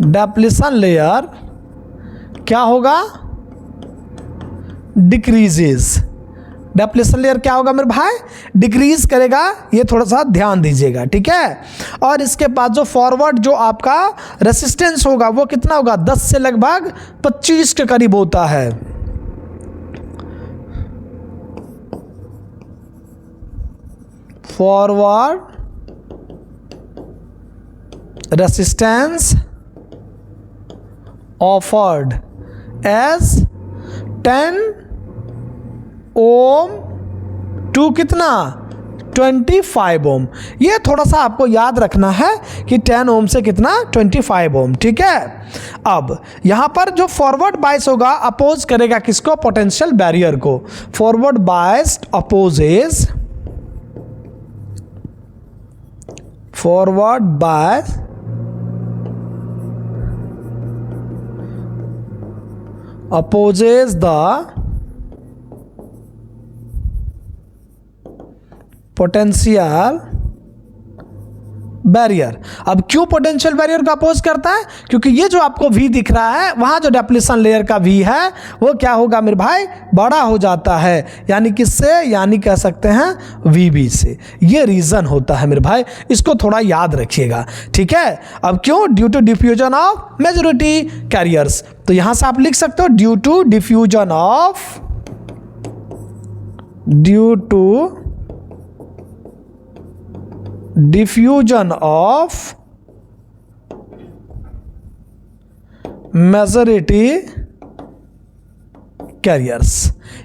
depletion layer क्या होगा? डिक्रीजेज। डिप्लेशन लेयर क्या होगा मेरे भाई, डिक्रीज करेगा, ये थोड़ा सा ध्यान दीजिएगा, ठीक है। और इसके बाद जो फॉरवर्ड जो आपका रेसिस्टेंस होगा वो कितना होगा, 10 से लगभग 25 के करीब होता है। Forward resistance offered as 10 ohm to कितना 25 ओम। ये थोड़ा सा आपको याद रखना है कि 10 ओम से कितना 25 ओम, ठीक है। अब यहां पर जो फॉरवर्ड बायस होगा अपोज करेगा किसको, पोटेंशियल बैरियर को। Forward bias opposes, forward bias opposes the potential barrier. अब क्यों पोटेंशियल बैरियर को अपोज करता है, क्योंकि ये जो आपको V दिख रहा है वहां जो डिप्लेशन लेयर का V है वो क्या होगा मेरे भाई, बड़ा हो जाता है, यानी किससे, यानी कह सकते हैं VB से। ये रीजन होता है मेरे भाई, इसको थोड़ा याद रखिएगा, ठीक है। अब क्यों, due to diffusion of majority carriers. तो यहां से आप लिख सकते हो due to diffusion of, due to diffusion of majority carriers।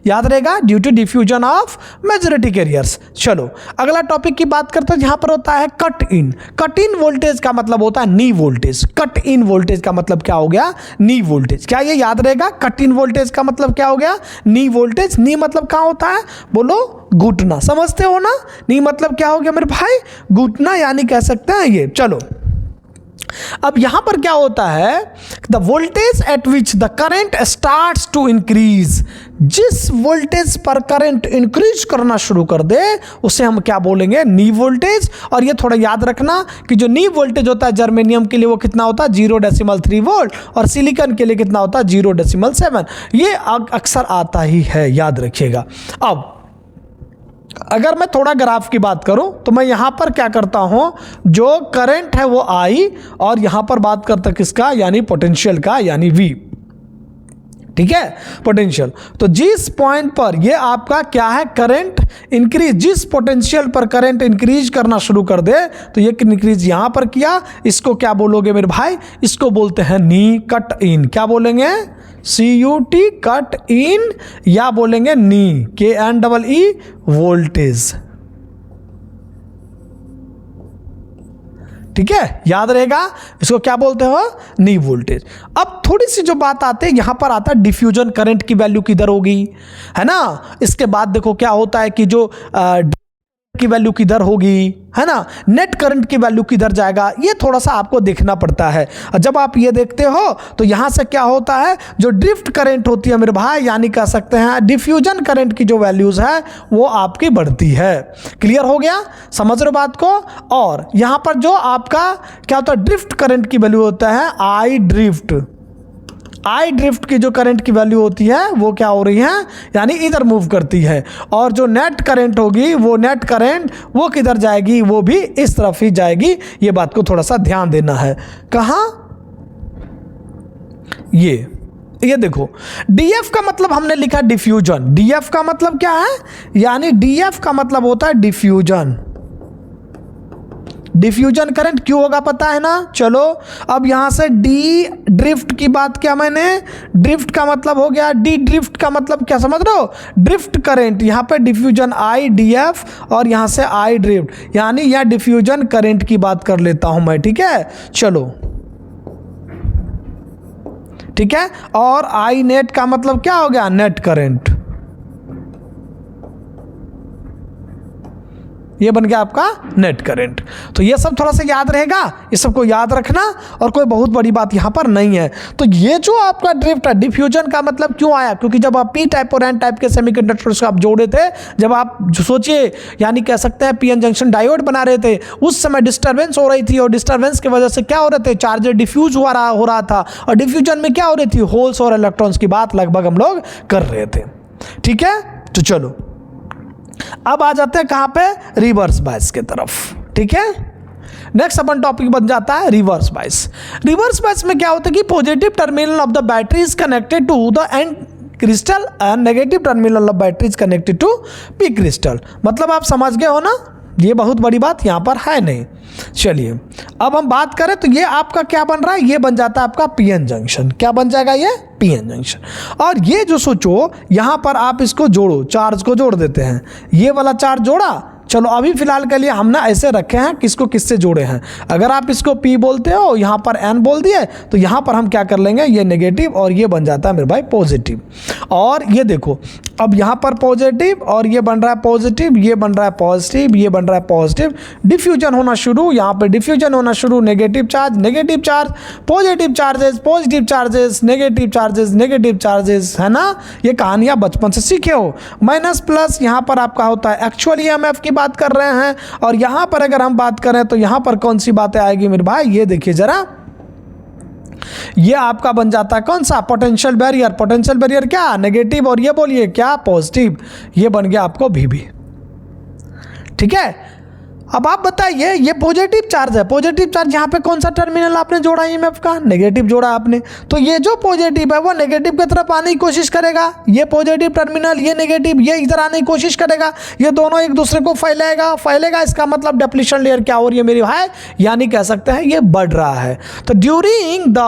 याद रहेगा, due to diffusion of majority carriers. चलो अगला टॉपिक की बात करते हैं, जहां पर होता है cut in. Cut in voltage का मतलब होता है नी वोल्टेज। कट इन वोल्टेज का मतलब क्या हो गया, नी वोल्टेज। क्या ये याद रहेगा, कट इन वोल्टेज का मतलब क्या हो गया, नी वोल्टेज। नी मतलब क्या होता है, बोलो घुटना, समझते हो ना। नी मतलब क्या हो गया मेरे भाई, घुटना, यानी कह सकते हैं ये। चलो अब यहां पर क्या होता है, the voltage at which the current starts to increase. जिस वोल्टेज पर करंट इंक्रीज करना शुरू कर दे उसे हम क्या बोलेंगे, नी वोल्टेज। और ये थोड़ा याद रखना कि जो नी वोल्टेज होता है जर्मेनियम के लिए वो कितना होता है 0.3 वोल्ट, और सिलिकॉन के लिए कितना होता है 0.7। ये अक्सर आता ही है, याद रखिएगा। अब अगर मैं थोड़ा ग्राफ की बात करूं तो मैं यहां पर क्या करता हूं, जो करंट है वो I, और यहां पर बात करता किसका, यानी पोटेंशियल का, यानी V, ठीक है, पोटेंशियल। तो जिस पॉइंट पर ये आपका क्या है, करंट इंक्रीज, जिस पोटेंशियल पर करंट इंक्रीज करना शुरू कर दे तो ये इंक्रीज यहां पर किया, इसको क्या बोलोगे मेरे भाई, इसको बोलते हैं नी कट इन। क्या बोलेंगे, CUT कट इन, या बोलेंगे नी KNEE वोल्टेज, ठीक है, याद रहेगा। इसको क्या बोलते हो, नी वोल्टेज। अब थोड़ी सी जो बात आते हैं, यहां पर आता है डिफ्यूजन करंट की वैल्यू किधर होगी, है ना। इसके बाद देखो क्या होता है कि जो की वैल्यू किधर होगी, है ना, नेट करंट की वैल्यू किधर जाएगा, ये थोड़ा सा आपको देखना पड़ता है। जब आप ये देखते हो तो यहां से क्या होता है, जो ड्रिफ्ट करंट होती है मेरे भाई, यानी कह सकते हैं डिफ्यूजन करंट की जो वैल्यूज है वो आपकी बढ़ती है। क्लियर हो गया, समझ रहे बात को। और यहां पर जो आपका क्या होता है, ड्रिफ्ट करंट की वैल्यू होता है आई ड्रिफ्ट की जो करंट की वैल्यू होती है वो क्या हो रही है, यानी इधर मूव करती है। और जो नेट करंट होगी, वो नेट करंट वो किधर जाएगी, वो भी इस तरफ ही जाएगी। ये बात को थोड़ा सा ध्यान देना है। कहां, ये देखो, DF का मतलब हमने लिखा डिफ्यूजन। DF का मतलब क्या है, यानी DF का मतलब होता है डिफ्यूजन। डिफ्यूजन करंट क्यों होगा पता है ना। चलो अब यहां से डी ड्रिफ्ट की बात किया मैंने, ड्रिफ्ट का मतलब हो गया, डी ड्रिफ्ट का मतलब क्या समझ रहे हो, ड्रिफ्ट करंट। यहां पे डिफ्यूजन आई DF, और यहां से आई ड्रिफ्ट, यानी यह डिफ्यूजन करंट की बात कर लेता हूं मैं, ठीक है। चलो ठीक है, और आई नेट का मतलब क्या हो गया, नेट करंट। ये बन गया आपका नेट करंट। तो ये सब थोड़ा सा याद रहेगा, ये सबको याद रखना, और कोई बहुत बड़ी बात यहाँ पर नहीं है। तो ये जो आपका ड्रिफ्ट है, डिफ्यूजन का मतलब क्यों आया, क्योंकि जब आप P टाइप और N टाइप के सेमीकंडक्टर्स को आप जोड़े थे, जब आप सोचिए, यानी कह सकते हैं PN जंक्शन डायोड बना रहे थे, उस समय डिस्टर्बेंस हो रही थी, और डिस्टर्बेंस की वजह से क्या हो रहे थे, चार्जर डिफ्यूज हो रहा था। और डिफ्यूजन में क्या हो रही थी, होल्स और इलेक्ट्रॉन्स की बात लगभग हम लोग कर रहे थे। ठीक है, तो चलो अब आ जाते हैं कहां पे, रिवर्स बायस के तरफ। ठीक है, नेक्स्ट अपन टॉपिक बन जाता है रिवर्स बायस। रिवर्स बायस में क्या होता है कि positive terminal of the battery is connected to the N crystal and negative terminal of battery is connected to P crystal. मतलब आप समझ गए हो ना, ये बहुत बड़ी बात यहाँ पर है नहीं। चलिए अब हम बात करें तो ये आपका क्या बन रहा है, ये बन जाता है आपका पीएन जंक्शन। क्या बन जाएगा ये, पीएन जंक्शन। और ये जो सोचो यहाँ पर आप इसको जोड़ो, चार्ज को जोड़ देते हैं, ये वाला चार्ज जोड़ा। चलो अभी फिलहाल के लिए हमने ऐसे रखे हैं किसको किससे जोड़े हैं। अगर आप इसको P बोलते हो, यहाँ पर N बोल दिए, तो यहाँ पर हम क्या कर लेंगे, ये नेगेटिव और ये बन जाता है मेरे भाई पॉजिटिव। और ये देखो अब यहाँ पर पॉजिटिव और ये बन रहा है पॉजिटिव, ये बन रहा है पॉजिटिव, ये बन रहा है पॉजिटिव। डिफ्यूजन होना शुरू, यहाँ पर डिफ्यूजन होना शुरू, negative charge, positive charges, positive charges, negative charges, है ना। ये कहानियाँ बचपन से सीखे हो। माइनस प्लस यहाँ पर आपका होता है एक्चुअल EMF की बात कर रहे हैं। और यहां पर अगर हम बात करें तो यहां पर कौन सी बातें आएगी मेरे भाई, ये देखिए जरा, ये आपका बन जाता है कौन सा, पोटेंशियल बैरियर। पोटेंशियल बैरियर क्या, नेगेटिव, और ये बोलिए क्या, पॉजिटिव। ये बन गया आपको VB। ठीक है, अब आप बताइए ये पॉजिटिव चार्ज है, पॉजिटिव चार्ज यहाँ पे कौन सा टर्मिनल आपने जोड़ा EMF का, नेगेटिव जोड़ा आपने। तो ये जो पॉजिटिव है वो नेगेटिव की तरफ आने की कोशिश करेगा, ये पॉजिटिव टर्मिनल, ये नेगेटिव, ये इधर आने की कोशिश करेगा, ये दोनों एक दूसरे को फैलेगा। इसका मतलब डिप्लीशन लेयर क्या हो रही है मेरी भाई, यानी कह सकते हैं ये बढ़ रहा है। तो during the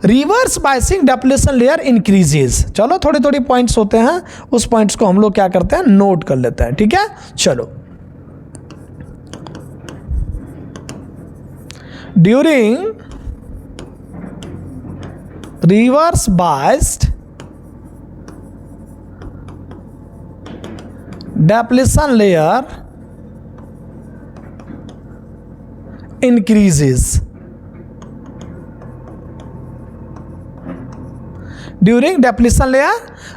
reverse biasing depletion layer increases. चलो थोड़ी थोड़ी पॉइंट्स होते हैं, उस पॉइंट्स को हम लोग क्या करते हैं, नोट कर लेते हैं। ठीक है, चलो during reverse biased depletion layer increases, during depletion layer,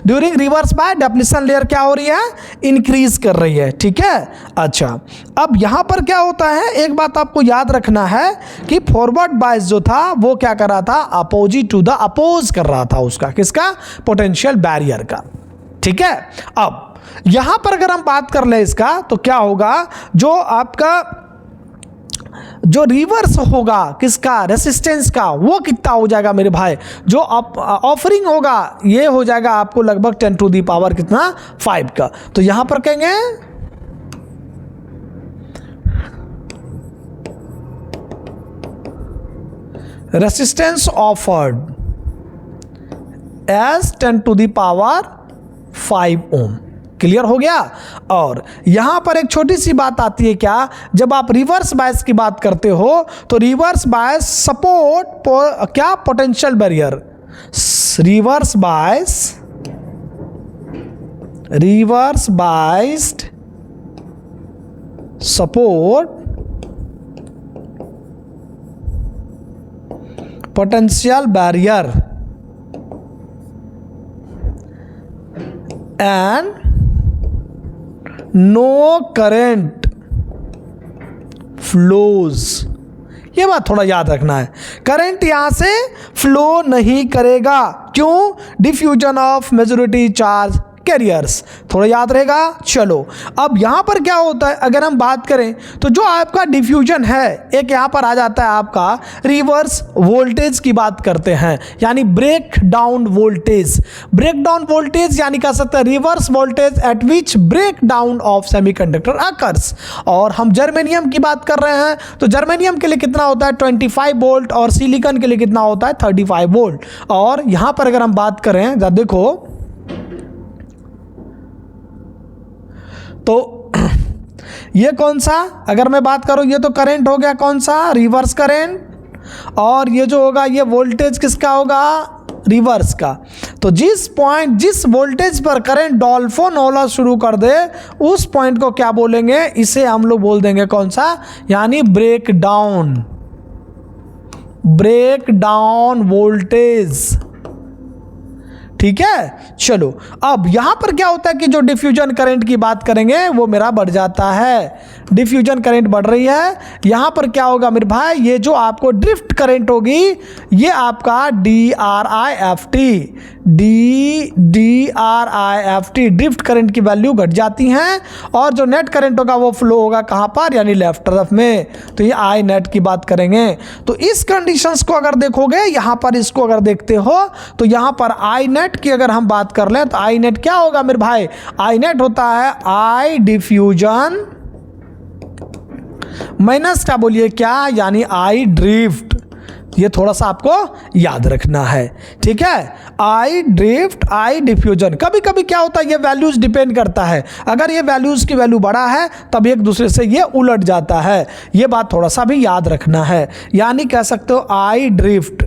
during reverse bias depletion layer क्या हो रही है, इंक्रीज कर रही है। ठीक है, अच्छा अब यहां पर क्या होता है, एक बात आपको याद रखना है कि फॉरवर्ड बायस जो था वो क्या कर रहा था, अपोजिट टू द अपोज कर रहा था उसका, किसका, पोटेंशियल बैरियर का। ठीक है, अब यहां पर अगर हम बात कर ले इसका तो क्या होगा, जो आपका जो रिवर्स होगा किसका, रेसिस्टेंस का, वो कितना हो जाएगा मेरे भाई, जो ऑफरिंग होगा ये हो जाएगा आपको लगभग 10 टू दी पावर कितना, 5 का। तो यहां पर कहेंगे resistance offered as 10 to the power 5 ohm. Clear हो गया। और यहां पर एक छोटी सी बात आती है, क्या, जब आप रिवर्स बायस की बात करते हो तो रिवर्स बायस सपोर्ट क्या, potential barrier. Reverse biased support potential barrier and no current flows. ये बात थोड़ा याद रखना है, करंट यहां से फ्लो नहीं करेगा। क्यों, diffusion of majority charge carriers, थोड़ा याद रहेगा। चलो अब यहां पर क्या होता है, अगर हम बात करें तो जो आपका डिफ्यूजन है, एक यहां पर आ जाता है आपका रिवर्स वोल्टेज की बात करते हैं, यानी breakdown voltage. Breakdown voltage यानी कह सकते हैं reverse voltage at which breakdown of semiconductor occurs. और हम जर्मेनियम की बात कर रहे हैं तो जर्मेनियम के लिए कितना होता है 25 वोल्ट, और सिलिकॉन के लिए कितना होता है 35 वोल्ट। और यहां पर अगर हम बात करें, जरा देखो तो ये कौन सा, अगर मैं बात करूं ये तो करंट हो गया, कौन सा, रिवर्स करंट। और ये जो होगा ये वोल्टेज किसका होगा, रिवर्स का। तो जिस वोल्टेज पर करंट डॉल्फिन होना शुरू कर दे उस पॉइंट को क्या बोलेंगे, इसे हम लोग बोल देंगे कौन सा, यानी ब्रेक डाउन वोल्टेज। ठीक है। चलो अब यहां पर क्या होता है कि जो डिफ्यूजन करंट की बात करेंगे वो मेरा बढ़ जाता है, डिफ्यूजन करंट बढ़ रही है। यहां पर क्या होगा मेरे भाई, ये जो आपको ड्रिफ्ट करंट होगी ये आपका DRIFT ड्रिफ्ट करंट की वैल्यू घट जाती हैं, और जो नेट करंट होगा वो फ्लो होगा कहां पर, यानी लेफ्ट तरफ में। तो ये आई नेट की बात करेंगे। तो इस कंडीशंस को अगर देखोगे यहां पर, इसको अगर देखते हो तो यहां पर आई नेट की अगर हम बात कर लें तो आई नेट क्या होगा मेरे भाई, आई नेट होता है आई डिफ्यूजन माइनस क्या बोलिए क्या, यानी आई ड्रिफ्ट। ये थोड़ा सा आपको याद रखना है, ठीक है। आई ड्रिफ्ट, आई डिफ्यूजन। कभी कभी क्या होता है, ये वैल्यूज डिपेंड करता है, अगर ये वैल्यूज की वैल्यू बड़ा है तब एक दूसरे से ये उलट जाता है, ये बात थोड़ा सा भी याद रखना है। यानी कह सकते हो आई ड्रिफ्ट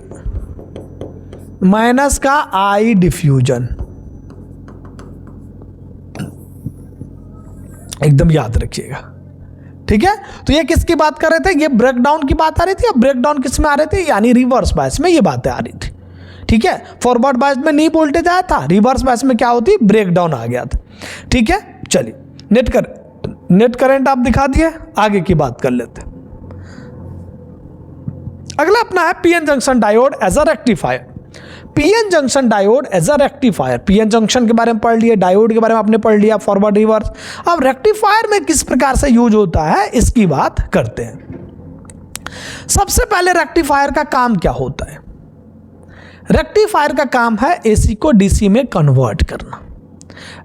माइनस का आई डिफ्यूजन, एकदम याद रखिएगा, ठीक है। तो ये किसकी बात कर रहे थे, ये ब्रेकडाउन की बात आ रही थी। अब ब्रेकडाउन किस में आ रहे थे, यानी रिवर्स बायस में ये बातें आ रही थी, ठीक है। फॉरवर्ड बायस में नी वोल्टेज आया था, रिवर्स बायस में क्या होती, ब्रेकडाउन आ गया था, ठीक है। चलिए नेट करंट आप दिखा दिए, आगे की बात कर लेते हैं। अगला अपना है PN junction diode as a rectifier. PN junction diode as a rectifier, PN junction के बारे में पढ़ लिया, डायोड के बारे में आपने पढ़ लिया, फॉरवर्ड रिवर्स। अब रेक्टिफायर में किस प्रकार से यूज होता है इसकी बात करते हैं। सबसे पहले रेक्टिफायर का काम क्या होता है, रेक्टिफायर का काम है एसी को डीसी में कन्वर्ट करना।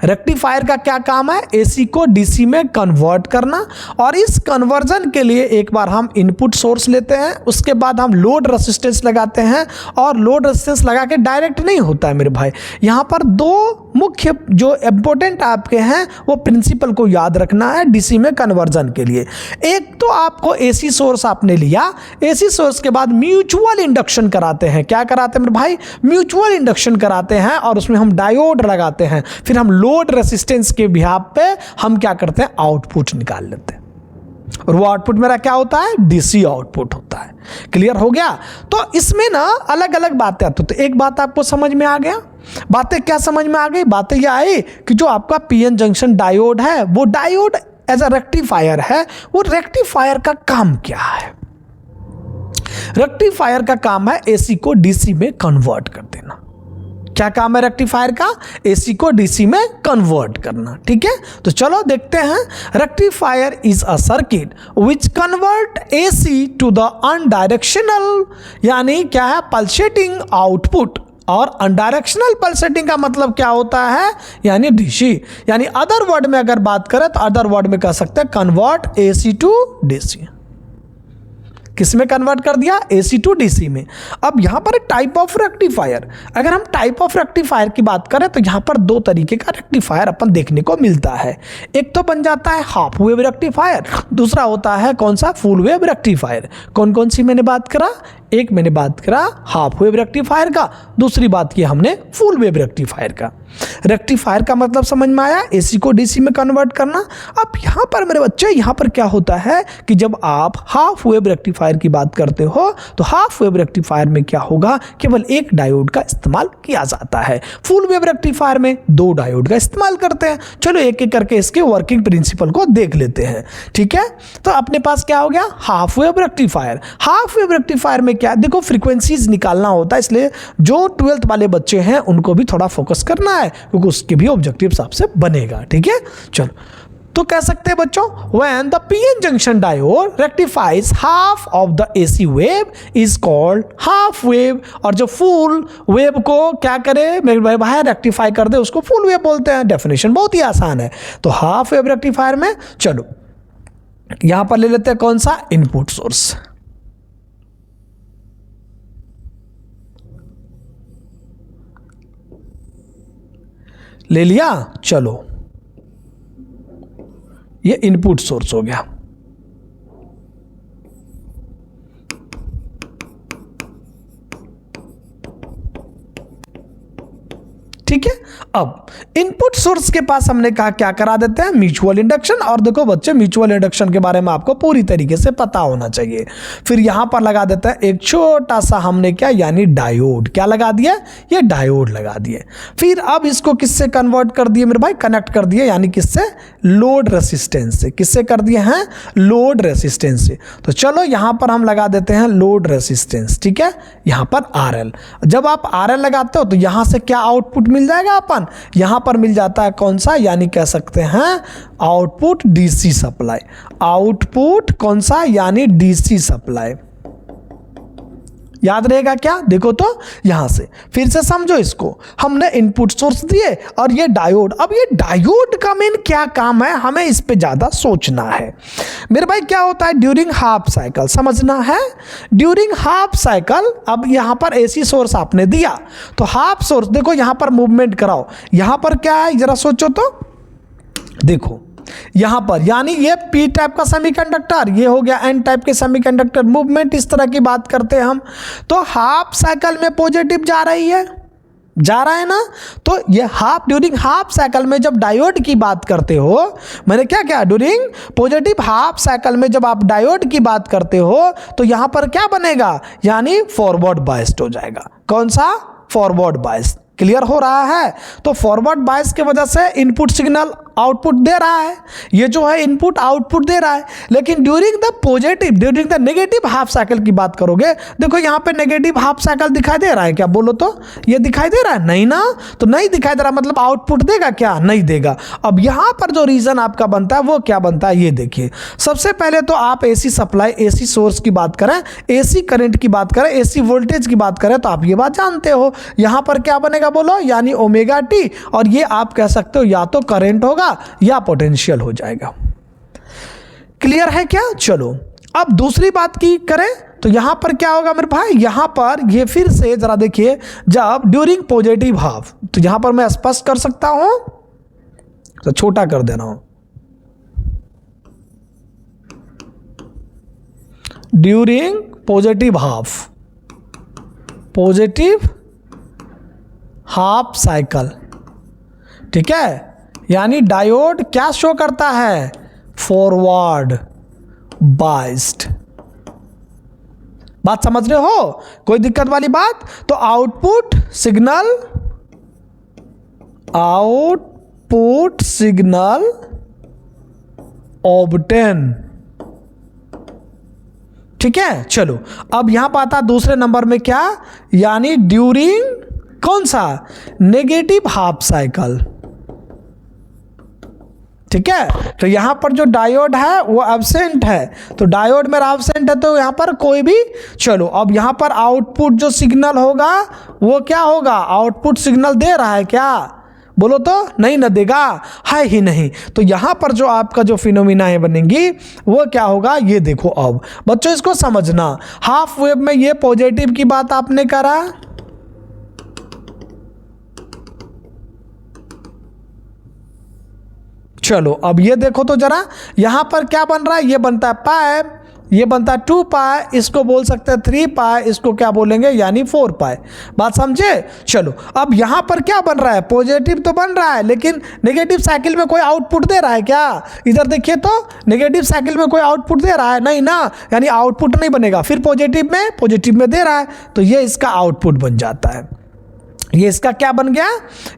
रेक्टिफायर का क्या काम है, एसी को डीसी में कन्वर्ट करना। और इस कन्वर्जन के लिए एक बार हम इनपुट सोर्स लेते हैं, उसके बाद हम लोड रेसिस्टेंस लगाते हैं, और लोड रेसिस्टेंस लगा के डायरेक्ट नहीं होता है मेरे भाई, यहाँ पर दो मुख्य जो इंपॉर्टेंट आपके हैं वो प्रिंसिपल को याद रखना है डीसी में कन्वर्जन के लिए। एक तो आपको एसी सोर्स आपने लिया, एसी सोर्स के बाद म्यूचुअल इंडक्शन कराते हैं। क्या कराते हैं मेरे भाई, म्यूचुअल इंडक्शन कराते हैं, और उसमें हम डायोड लगाते हैं। फिर हम लोड रेसिस्टेंस के बिहाफ पे हम क्या करते हैं, आउटपुट निकाल लेते हैं, और वो आउटपुट मेरा क्या होता है, डीसी आउटपुट होता है। क्लियर हो गया। तो इसमें ना अलग अलग बातें आती, तो एक बात आपको समझ में आ गया, बातें क्या समझ में आ गई, बातें ये आई कि जो आपका पीएन जंक्शन डायोड है वो डायोड एज अ रेक्टिफायर है। वो रेक्टिफायर का काम क्या है, रेक्टिफायर का काम है एसी को डीसी में कन्वर्ट कर देना। क्या काम है रेक्टिफायर का, एसी को डीसी में कन्वर्ट करना, ठीक है। तो चलो देखते हैं। Rectifier is a circuit which convert AC to the unidirectional, यानी क्या है, पल्सेटिंग आउटपुट। और अनडायरेक्शनल पल्सेटिंग का मतलब क्या होता है, यानी डीसी। यानी अदर वर्ड में अगर बात करें तो अदर वर्ड में कह सकते हैं कन्वर्ट एसी टू डीसी। किस में कन्वर्ट कर दिया, एसी टू डीसी में। अब यहां पर टाइप ऑफ रेक्टिफायर, अगर हम टाइप ऑफ रेक्टिफायर की बात करें तो यहां पर दो तरीके का रेक्टिफायर अपन देखने को मिलता है। एक तो बन जाता है हाफ वेव रेक्टिफायर, दूसरा होता है कौन सा, फुल वेव रेक्टिफायर। कौन कौन सी मैंने बात करा, एक मैंने बात करा हाफ वेव रेक्टिफायर का, दूसरी बात की हमने फुल वेव रेक्टिफायर का। रेक्टिफायर का मतलब समझ में आया, एसी को डीसी में कन्वर्ट करना। अब यहां पर मेरे बच्चे, यहां पर क्या होता है कि जब आप हाफ वेव रेक्टिफायर की बात करते हो तो हाफ वेव रेक्टिफायर में क्या होगा, केवल एक डायोड का इस्तेमाल किया जाता है। फुल वेव रेक्टिफायर में दो डायोड का इस्तेमाल करते हैं। चलो एक एक करके इसके वर्किंग प्रिंसिपल को देख लेते हैं, ठीक है। तो अपने पास क्या हो गया, half wave rectifier. Half wave rectifier में क्या, देखो फ्रीक्वेंसीज निकालना होता है, इसलिए जो 12th वाले बच्चे हैं उनको भी थोड़ा फोकस करना है, क्योंकि उसके भी ऑब्जेक्टिव्स आपसे बनेगा, ठीक है। चलो तो कह सकते हैं बच्चों, when the PN junction diode rectifies half of the AC wave is called half wave। और जो फुल वेव को क्या करे मेरे भाई, बाहर रेक्टिफाई कर दे उसको फुल वेव बोलते हैं। डेफिनेशन बहुत ही आसान है। तो हाफ वेव रेक्टिफायर में चलो यहां पर ले लेते हैं कौन सा, इनपुट सोर्स। ले लिया, चलो ये इनपुट सोर्स हो गया। ठीक है। अब इनपुट सोर्स के पास हमने कहा क्या करा देते हैं, म्यूचुअल इंडक्शन। और देखो बच्चे, म्यूचुअल इंडक्शन के बारे में आपको पूरी तरीके से पता होना चाहिए। फिर यहां पर लगा देते हैं एक छोटा सा हमने क्या, यानी डायोड। क्या लगा दिया, ये डायोड लगा दिए। फिर अब इसको किससे कन्वर्ट कर दिए मेरे भाई, कनेक्ट कर दिए, यानी किससे, लोड रेसिस्टेंस से। किससे कर दिए हैं, लोड रेसिस्टेंस से। तो चलो यहां पर हम लगा देते हैं लोड रेसिस्टेंस, ठीक है, यहां पर RL। जब आप RL लगाते हो तो यहां से क्या आउटपुट मिल जाएगा, अपन यहां पर मिल जाता है कौन सा, यानी कह सकते हैं आउटपुट DC सप्लाई। आउटपुट कौन सा, यानी DC सप्लाई। याद रहेगा क्या, देखो तो यहां से फिर से समझो इसको, हमने इनपुट सोर्स दिए और ये डायोड। अब ये डायोड का मेन क्या काम है, हमें इस पे ज्यादा सोचना है मेरे भाई। क्या होता है ड्यूरिंग हाफ साइकिल, समझना है। ड्यूरिंग हाफ साइकिल, अब यहां पर AC सोर्स आपने दिया तो हाफ सोर्स, देखो यहां पर मूवमेंट कराओ, यहां पर क्या है जरा सोचो तो, देखो यहां पर, यानी ये P टाइप का सेमीकंडक्टर, ये हो गया N टाइप के सेमीकंडक्टर। मूवमेंट इस तरह की बात करते हैं हम, तो हाफ साइकिल में पॉजिटिव जा रही है, जा रहा है ना। तो ये हाफ, ड्यूरिंग हाफ साइकिल में जब डायोड की बात करते हो, मैंने क्या क्या, ड्यूरिंग पॉजिटिव हाफ साइकिल में जब आप डायोड की बात करते हो तो यहां पर क्या बनेगा, यानी फॉरवर्ड बायस्ड हो जाएगा। कौन सा, फॉरवर्ड बायस्ड। क्लियर हो रहा है। तो फॉरवर्ड बायस की वजह से इनपुट सिग्नल आउटपुट दे रहा है, ये जो है इनपुट आउटपुट दे रहा है। लेकिन during the positive, during the negative half cycle की बात करोगे, देखो यहां पे नेगेटिव हाफ साइकिल दिखाई दे रहा है क्या, बोलो तो, ये दिखाई दे रहा है, नहीं ना। तो नहीं दिखाई दे रहा, मतलब आउटपुट देगा क्या, नहीं देगा। अब यहां पर जो रीजन आपका बनता है वो क्या बनता है, ये देखिए। सबसे पहले तो आप AC सप्लाई, AC सोर्स की बात करें, AC करंट की बात करें, AC वोल्टेज की बात करें, तो आप ये बात जानते हो यहां पर क्या बनेगा, बोलो, यानी ओमेगा टी। और ये आप कह सकते हो या तो करंट होगा या पोटेंशियल हो जाएगा। क्लियर है क्या। चलो अब दूसरी बात की करें तो यहां पर क्या होगा मेरे भाई, यहां पर ये फिर से जरा देखिए, जब ड्यूरिंग पॉजिटिव हाफ, तो यहां पर मैं स्पष्ट कर सकता हूं, तो छोटा कर देना हूं, during positive half, positive half cycle, ठीक है, यानी डायोड क्या शो करता है, फॉरवर्ड बायस्ड। बात समझ रहे हो, कोई दिक्कत वाली बात। तो output signal, output signal obtain, ठीक है। चलो अब यहां पर आता दूसरे नंबर में क्या, यानी ड्यूरिंग कौन सा, नेगेटिव हाफ साइकिल, ठीक है। तो यहां पर जो डायोड है वो एब्सेंट है, तो डायोड मेरा एब्सेंट है, तो यहां पर कोई भी, चलो अब यहां पर आउटपुट जो सिग्नल होगा वो क्या होगा, आउटपुट सिग्नल दे रहा है क्या, बोलो तो, नहीं ना देगा, है ही नहीं। तो यहां पर जो आपका जो फिनोमिना है बनेंगी वो क्या होगा, ये देखो। अब बच्चों इसको समझना, हाफ वेव में ये पॉजिटिव की बात आपने करा, चलो अब ये देखो तो जरा, यहां पर क्या बन रहा है, ये बनता है पाई, ये बनता है 2 पाई, इसको बोल सकते हैं 3 पाई, इसको क्या बोलेंगे, यानी 4 पाई। बात समझे। चलो अब यहां पर क्या बन रहा है, पॉजिटिव तो बन रहा है, लेकिन नेगेटिव साइकिल में कोई आउटपुट दे रहा है क्या, इधर देखिए तो, नेगेटिव साइकिल में कोई आउटपुट दे रहा है, नहीं ना, यानी आउटपुट नहीं बनेगा। फिर पॉजिटिव में दे रहा है, तो ये इसका आउटपुट बन जाता है। ये इसका क्या बन गया,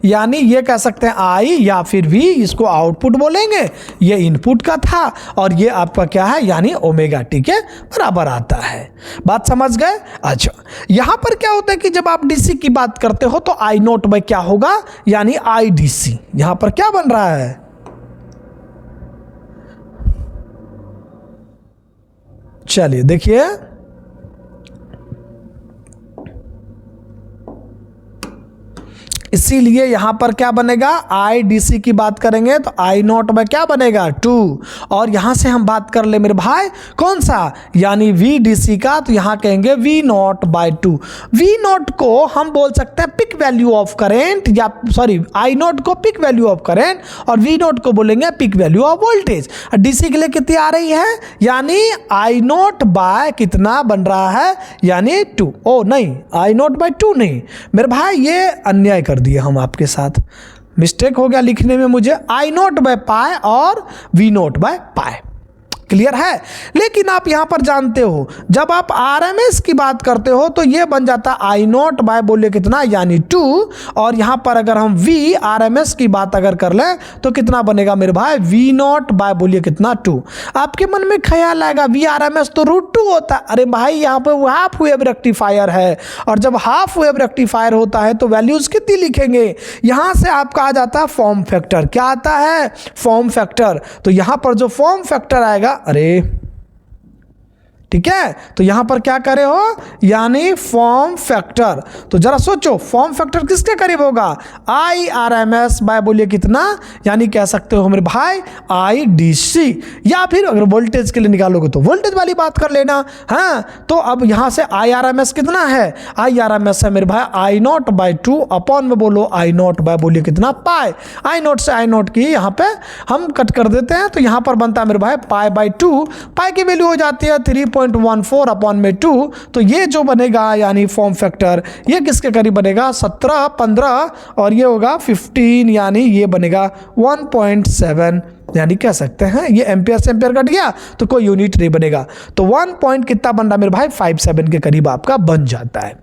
यानी ये कह सकते हैं I या फिर V, इसको आउटपुट बोलेंगे, ये इनपुट का था, और ये आपका क्या है, यानी ओमेगा टी के बराबर आता है। बात समझ गए। अच्छा यहां पर क्या होता है कि जब आप DC की बात करते हो तो I नोट में क्या होगा, यानी IDC, यहां पर क्या बन रहा है, चलिए देखिए, इसीलिए यहां पर क्या बनेगा, IDC की बात करेंगे तो I नोट में क्या बनेगा 2, और यहां से हम बात कर ले मेरे भाई कौन सा, यानी VDC का, तो यहां कहेंगे V naught by 2। V naught को हम बोल सकते हैं पिक वैल्यू ऑफ करेंट, या सॉरी I नोट को पिक वैल्यू ऑफ करेंट, और V नोट को बोलेंगे peak value of voltage. DC के लिए कितनी आ रही है, यानी I नोट बाय कितना बन रहा है, यानी 2। ओ नहीं, I नोट बाय 2 नहीं मेरे भाई, ये अन्याय कर दिए हम आपके साथ, मिस्टेक हो गया लिखने में मुझे, आई नॉट बाय पाई और V naught by pi. Clear है। लेकिन आप यहां पर जानते हो जब आप आरएमएस की बात करते हो तो ये बन जाता है आई नॉट बाय बोलिए कितना यानी 2, और यहां पर अगर हम वी आरएमएस की बात अगर कर लें तो कितना बनेगा मेरे भाई, वी नॉट बाय बोलिए कितना 2। आपके मन में ख्याल आएगा वी आरएमएस तो √2 होता है। अरे भाई यहाँ पे वो हाफ वेव रेक्टिफायर है, और जब हाफ वेव रेक्टिफायर होता है तो वैल्यूज कितनी लिखेंगे, यहां से आपका आ जाता है फॉर्म फैक्टर। क्या आता है, फॉर्म फैक्टर। तो यहां पर जो फॉर्म फैक्टर आएगा, अरे ठीक है, तो यहां पर क्या करे हो यानी फॉर्म फैक्टर। तो जरा सोचो फॉर्म फैक्टर किसके करीब होगा, I R M S by बोलिए कितना, यानी कह सकते हो मेरे भाई आई डी सी, या फिर अगर वोल्टेज के लिए निकालोगे तो वोल्टेज वाली बात कर लेना। हाँ, तो अब यहां से आई आर एम एस कितना है, आई आर एम एस है मेरे भाई आई नॉट बाय 2 अपॉन में बोलो आई नॉट बाय बोलिए कितना पाई। आई नॉट से आई नॉट की यहां पे हम कट कर देते हैं, तो यहां पर बनता है मेरे भाई पाई बाय 2। पाई की वैल्यू हो जाती है 3.14 अपॉन में 2। तो ये जो बनेगा यानी फॉर्म फैक्टर ये किसके करीब बनेगा, 17, 15 और ये होगा 15, यानी ये बनेगा 1.7, यानी कह सकते हैं ये एम्पियर से एम्पियर कट गया तो कोई यूनिट नहीं बनेगा। तो 1 पॉइंट कितना बन रहा मेरे भाई, 57 के करीब आपका बन जाता है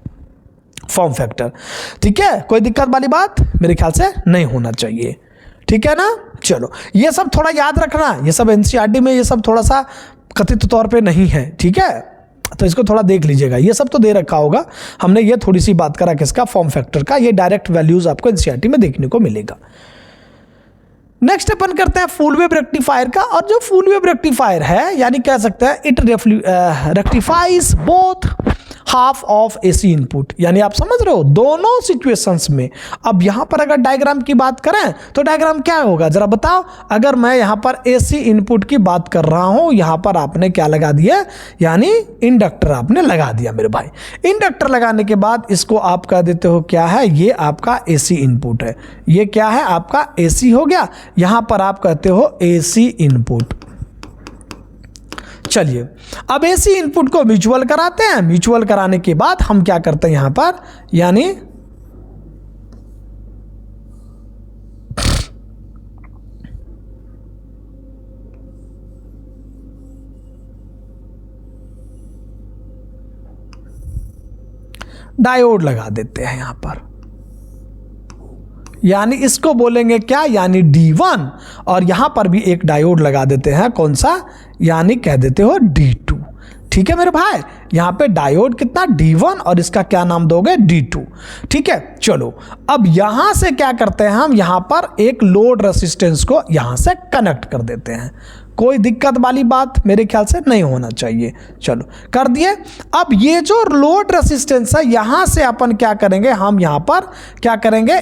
फॉर्म फैक्टर। ठीक है, कोई दिक्कत वाली बात मेरे ख्याल से नहीं होना चाहिए। ठीक है ना, चलो ये सब थोड़ा याद रखना, ये सब एनसीईआरटी में ये सब थोड़ा सा कथित तौर पे नहीं है। ठीक है, तो इसको थोड़ा देख लीजिएगा, ये सब तो दे रखा होगा हमने, ये थोड़ी सी बात करा किसका, फॉर्म फैक्टर का। ये डायरेक्ट वैल्यूज आपको एनसीईआरटी में देखने को मिलेगा। नेक्स्ट अपन करते हैं फुल वेव रेक्टिफायर का, और जो फुल वेव रेक्टिफायर है यानी कह सकते हैं it rectifies both half of AC input, यानी आप समझ रहे हो दोनों सिचुएशंस में। अब यहां पर अगर डायग्राम की बात करें तो डायग्राम क्या होगा जरा बताओ। अगर मैं यहां पर एसी इनपुट की बात कर रहा हूं, यहां पर आपने क्या लगा दिया, यानी इंडक्टर आपने लगा दिया मेरे भाई। इंडक्टर लगाने के बाद इसको आप कह देते हो क्या है, ये आपका एसी इनपुट है, ये क्या है आपका एसी हो गया, यहां पर आप कहते हो एसी इनपुट। चलिए अब एसी इनपुट को म्यूचुअल कराते हैं, म्यूचुअल कराने के बाद हम क्या करते हैं यहां पर, यानी डायोड लगा देते हैं यहां पर, यानी इसको बोलेंगे क्या, यानी D1, और यहां पर भी एक डायोड लगा देते हैं, कौन सा, यानी कह देते हो D2। ठीक है मेरे भाई, यहां पे डायोड कितना D1 और इसका क्या नाम दोगे D2। ठीक है, चलो अब यहां से क्या करते हैं हम, यहां पर एक लोड रेसिस्टेंस को यहां से कनेक्ट कर देते हैं। कोई दिक्कत वाली बात मेरे ख्याल से नहीं होना चाहिए। चलो कर दिए। अब ये जो लोड रेसिस्टेंस है यहां से अपन क्या करेंगे, हम यहां पर क्या करेंगे,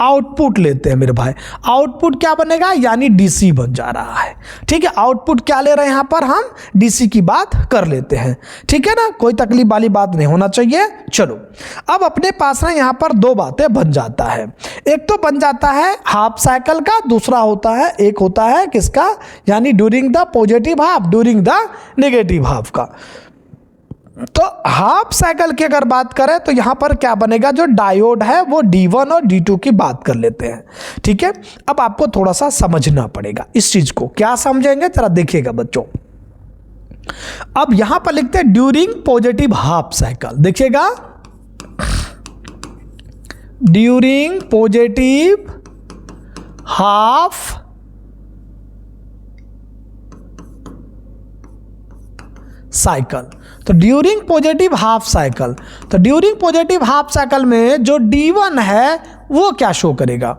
आउटपुट लेते हैं मेरे भाई। आउटपुट क्या बनेगा, यानी डीसी बन जा रहा है। ठीक है, आउटपुट क्या ले रहे हैं यहां पर हम, डीसी की बात कर लेते हैं। ठीक है ना, कोई तकलीफ वाली बात नहीं होना चाहिए। चलो अब अपने पास ना यहां पर दो बातें बन जाता है, एक तो बन जाता है हाफ साइकिल का, दूसरा होता है एक होता है किसका, यानी during the positive half, during the negative half का। तो हाफ साइकिल की अगर बात करें तो यहां पर क्या बनेगा, जो डायोड है वो D1 और D2 की बात कर लेते हैं। ठीक है, अब आपको थोड़ा सा समझना पड़ेगा इस चीज को, क्या समझेंगे जरा देखिएगा बच्चों। अब यहां पर लिखते हैं ड्यूरिंग पॉजिटिव हाफ साइकिल, देखिएगा ड्यूरिंग पॉजिटिव हाफ साइकिल। तो ड्यूरिंग पॉजिटिव हाफ साइकिल, तो ड्यूरिंग पॉजिटिव हाफ साइकिल में जो D1 है वो क्या शो करेगा,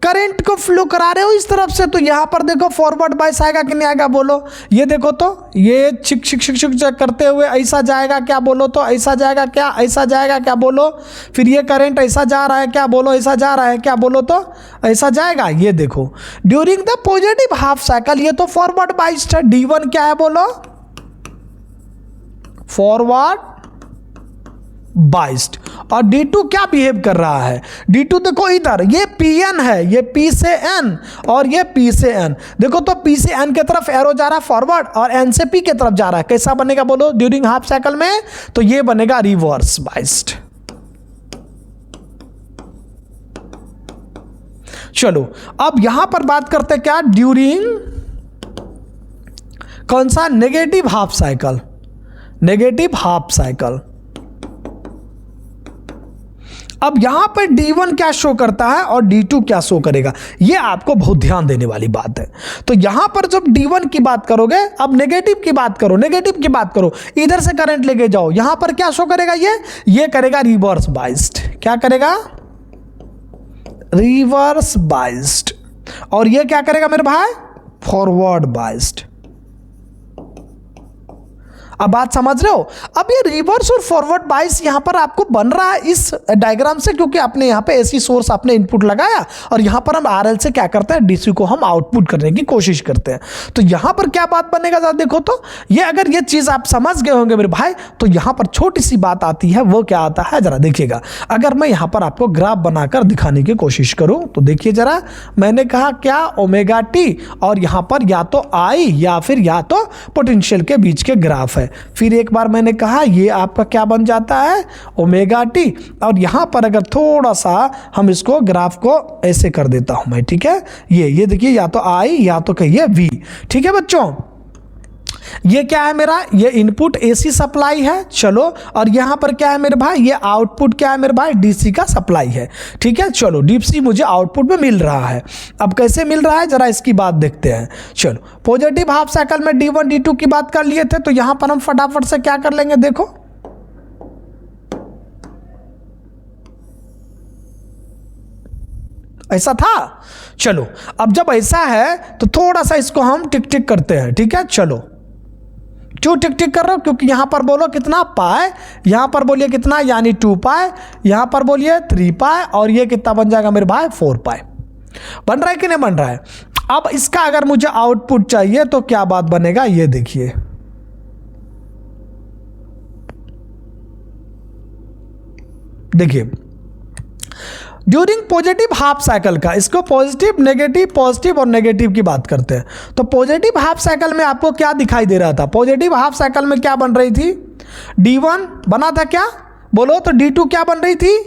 करंट को फ्लो करा रहे हो इस तरफ से, तो यहां पर देखो फॉरवर्ड बाइस आएगा कि नहीं आएगा बोलो, ये देखो तो ये छिक छिक छिक छिक करते हुए ऐसा जाएगा क्या बोलो, तो ऐसा जाएगा क्या, ऐसा जाएगा क्या बोलो, फिर ये करंट ऐसा जा रहा है क्या बोलो, ऐसा जा रहा है क्या बोलो, तो ऐसा जाएगा। ये देखो during the positive half cycle ये तो फॉरवर्ड बाइस्ड है, D1 क्या है बोलो, फॉरवर्ड बाइस्ड, और D2 क्या बिहेव कर रहा है, D2 देखो इधर ये Pn है, ये P से N और ये P से N, देखो तो P से N की तरफ एरो जा रहा है फॉरवर्ड और N से P की तरफ जा रहा है। कैसा बनेगा बोलो ड्यूरिंग हाफ साइकिल में, तो ये बनेगा रिवर्स बाइस्ड। चलो अब यहां पर बात करते हैं क्या, ड्यूरिंग कौन सा, negative half cycle, negative half cycle. अब यहां पर D1 क्या शो करता है और D2 क्या शो करेगा, ये आपको बहुत ध्यान देने वाली बात है। तो यहां पर जब D1 की बात करोगे, अब नेगेटिव की बात करो, नेगेटिव की बात करो, इधर से करंट लेके जाओ, यहां पर क्या शो करेगा, ये करेगा रिवर्स बाइस्ड। क्या करेगा, रिवर्स बाइस्ड। और ये क्या करेगा मेरे भाई, फॉरवर्ड बाइस्ड। अब बात समझ रहे हो। अब ये रिवर्स और फॉरवर्ड बाइस यहां पर आपको बन रहा है इस डायग्राम से, क्योंकि आपने यहां पे एसी सोर्स आपने इनपुट लगाया और यहां पर हम आरएल से क्या करते हैं, डीसी को हम आउटपुट करने की कोशिश करते हैं। तो यहां पर क्या बात बनेगा, जरा देखो तो, ये अगर ये चीज आप समझ गए होंगे मेरे भाई, तो यहां पर छोटी सी बात आती है, वो क्या आता है जरा देखिएगा। अगर मैं यहां पर आपको ग्राफ बनाकर दिखाने की कोशिश करूं तो देखिए जरा, मैंने कहा क्या, ओमेगा टी, और यहां पर या तो आई या फिर या तो पोटेंशियल के बीच के ग्राफ है। फिर एक बार मैंने कहा ये आपका क्या बन जाता है, ओमेगा टी, और यहां पर अगर थोड़ा सा हम इसको ग्राफ को ऐसे कर देता हूं मैं, ठीक है, ये देखिए या तो आई या तो कहिए वी। ठीक है बच्चों, ये क्या है मेरा, ये इनपुट एसी सप्लाई है, चलो, और यहां पर क्या है मेरे भाई, ये आउटपुट क्या है मेरे भाई, डीसी का सप्लाई है। ठीक है, चलो डीसी मुझे आउटपुट में मिल रहा है। अब कैसे मिल रहा है जरा इसकी बात देखते हैं। चलो पॉजिटिव हाफ साइकिल में D1 D2 की बात कर लिए थे, तो यहां पर हम फटाफट से क्या कर लेंगे, देखो ऐसा था। चलो अब जब ऐसा है तो थोड़ा सा इसको हम टिक टिक करते हैं। ठीक है, चलो क्यों टिक टिक कर रहे हो, क्योंकि यहां पर बोलो कितना पाए, यहां पर बोलिए कितना यानी 2 पाए, यहां पर बोलिए 3 पाए, और ये कितना बन जाएगा मेरे भाई 4 पाए। बन रहा है कि नहीं बन रहा है। अब इसका अगर मुझे आउटपुट चाहिए तो क्या बात बनेगा, ये देखिए, देखिए ड्यूरिंग पॉजिटिव हाफ साइकिल का, इसको पॉजिटिव नेगेटिव और नेगेटिव की बात करते हैं। तो पॉजिटिव हाफ साइकिल में आपको क्या दिखाई दे रहा था, पॉजिटिव हाफ साइकिल में क्या बन रही थी, D1 बना था क्या बोलो, तो D2 क्या बन रही थी,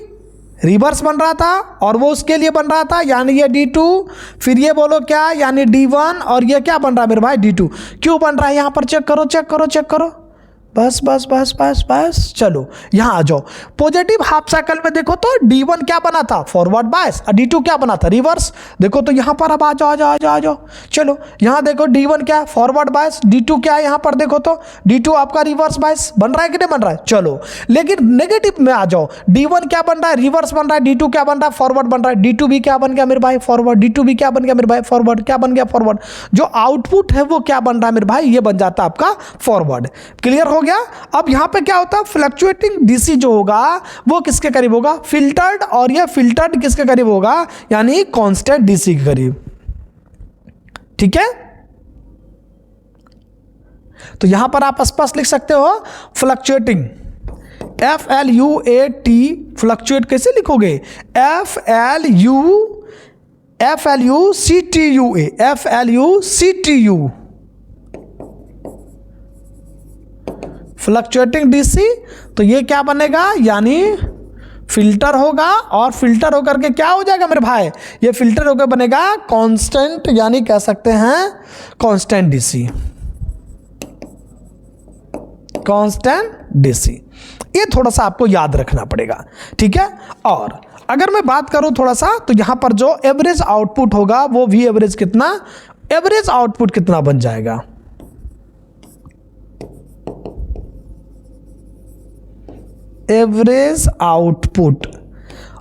रिवर्स बन रहा था, और वो उसके लिए बन रहा था यानी ये D2, फिर ये बोलो क्या यानी D1, और ये क्या बन रहा है मेरे भाई D2। क्यों बन रहा है यहां पर, चेक करो चेक करो चेक करो, बस बस बस बस बस। चलो यहां आ जाओ, पॉजिटिव हाफ साइकिल में देखो तो D1 क्या बना था, फॉरवर्ड बायस, और D2 क्या बना था, रिवर्स। देखो तो यहां पर अब आ जाओ आ जाओ आ जाओ आ जाओ। चलो यहां देखो D1 क्या है, फॉरवर्ड बायस, D2 क्या है, यहां पर देखो तो D2 आपका रिवर्स बायस। बन रहा है कि नहीं बन रहा है। चलो लेकिन नेगेटिव में आ जाओ, D1 क्या बन रहा है, रिवर्स बन रहा है, D2 क्या बन रहा है, फॉरवर्ड बन रहा है, D2 भी क्या बन गया मेरे भाई, फॉरवर्ड, D2 भी क्या बन गया मेरे भाई, फॉरवर्ड, क्या बन गया, फॉरवर्ड। जो आउटपुट है वो क्या बन रहा है मेरे भाई, ये बन जाता है आपका फॉरवर्ड। क्लियर हो गया। अब यहां पे क्या होता है, फ्लक्चुएटिंग डीसी जो होगा वो किसके करीब होगा, फिल्टर्ड, और ये फिल्टर्ड किसके करीब होगा, यानी कांस्टेंट डीसी के करीब। ठीक है, तो यहां पर आप स्पष्ट लिख सकते हो फ्लक्चुएटिंग, FLUAT, फ्लक्चुएट कैसे लिखोगे, FLUCTUA, फ्लक्चुएटिंग डीसी। तो ये क्या बनेगा, यानी फिल्टर होगा, और फिल्टर होकर के क्या हो जाएगा मेरे भाई, ये फिल्टर होकर बनेगा कांस्टेंट, यानी कह सकते हैं कांस्टेंट डीसी, कांस्टेंट डीसी। ये थोड़ा सा आपको याद रखना पड़ेगा। ठीक है, और अगर मैं बात करूं थोड़ा सा, तो यहां पर जो एवरेज आउटपुट होगा वो भी एवरेज कितना, एवरेज आउटपुट कितना बन जाएगा, एवरेज आउटपुट।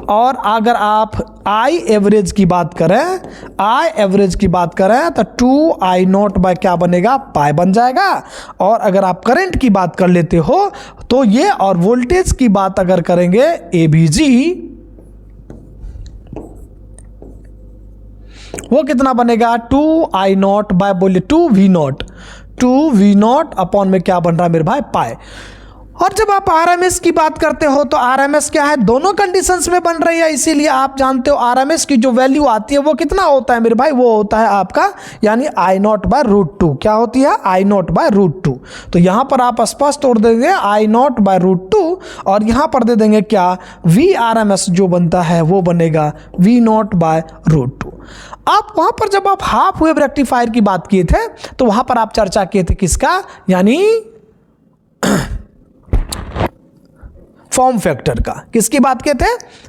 और अगर आप आई एवरेज की बात करें, आई एवरेज की बात करें तो 2I0 बाय क्या बनेगा, पाई बन जाएगा। और अगर आप करंट की बात कर लेते हो तो ये, और वोल्टेज की बात अगर करेंगे AVG, वो कितना बनेगा, 2I0 बाय बोलिए 2V0 अपॉन में क्या बन रहा है मेरे भाई, पाई। और जब आप आरएमएस की बात करते हो तो आरएमएस क्या है, दोनों कंडीशंस में बन रही है, इसीलिए आप जानते हो आरएमएस की जो वैल्यू आती है वो कितना होता है मेरे भाई, वो होता है आपका यानी I0/√2। क्या होती है, I0/√2। तो यहां पर आप स्पष्ट तौर देंगे I0/√2 और यहां पर दे देंगे क्या, Vrms जो बनता है वो बनेगा V0/√2। अब वहां पर जब आप हाफ वेव रेक्टिफायर की बात किए थे तो वहां पर आप चर्चा किए थे किसका, यानी फॉर्म फैक्टर का। किसकी बात किए थे,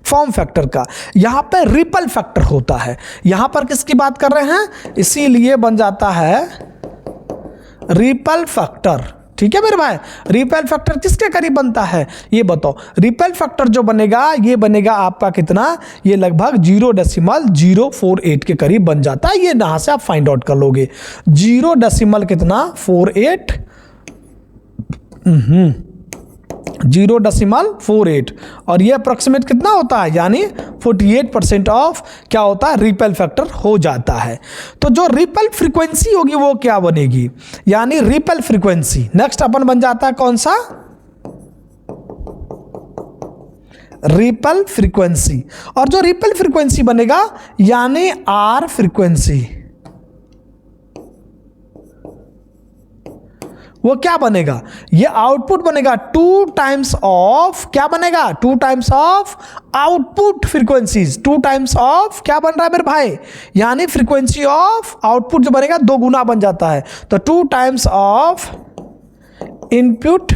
फॉर्म फैक्टर का। यहां पर रिपल फैक्टर होता है, यहां पर किसकी बात कर रहे हैं, इसीलिए बन जाता है रिपल फैक्टर। ठीक है मेरे भाई, रिपल फैक्टर किसके करीब बनता है ये बताओ। रिपल फैक्टर जो बनेगा ये बनेगा आपका कितना, ये लगभग 0.048 के करीब बन जाता है। ये यहां से आप फाइंड आउट कर लोगे 0.48 0.48 और ये अप्रोक्सीमेट कितना होता है, यानी 48% ऑफ क्या होता है, रिपल फैक्टर हो जाता है। तो जो रिपल फ्रीक्वेंसी होगी वो क्या बनेगी, यानी रिपल फ्रीक्वेंसी नेक्स्ट अपन बन जाता है कौन सा, रिपल फ्रीक्वेंसी। और जो रिपल फ्रीक्वेंसी बनेगा यानी आर फ्रीक्वेंसी, वो क्या बनेगा, ये आउटपुट बनेगा 2 टाइम्स ऑफ, क्या बनेगा 2 times of output frequencies, 2 times of क्या बन रहा है मेरे भाई, यानी फ्रीक्वेंसी ऑफ आउटपुट जो बनेगा 2 गुना बन जाता है। तो 2 times of input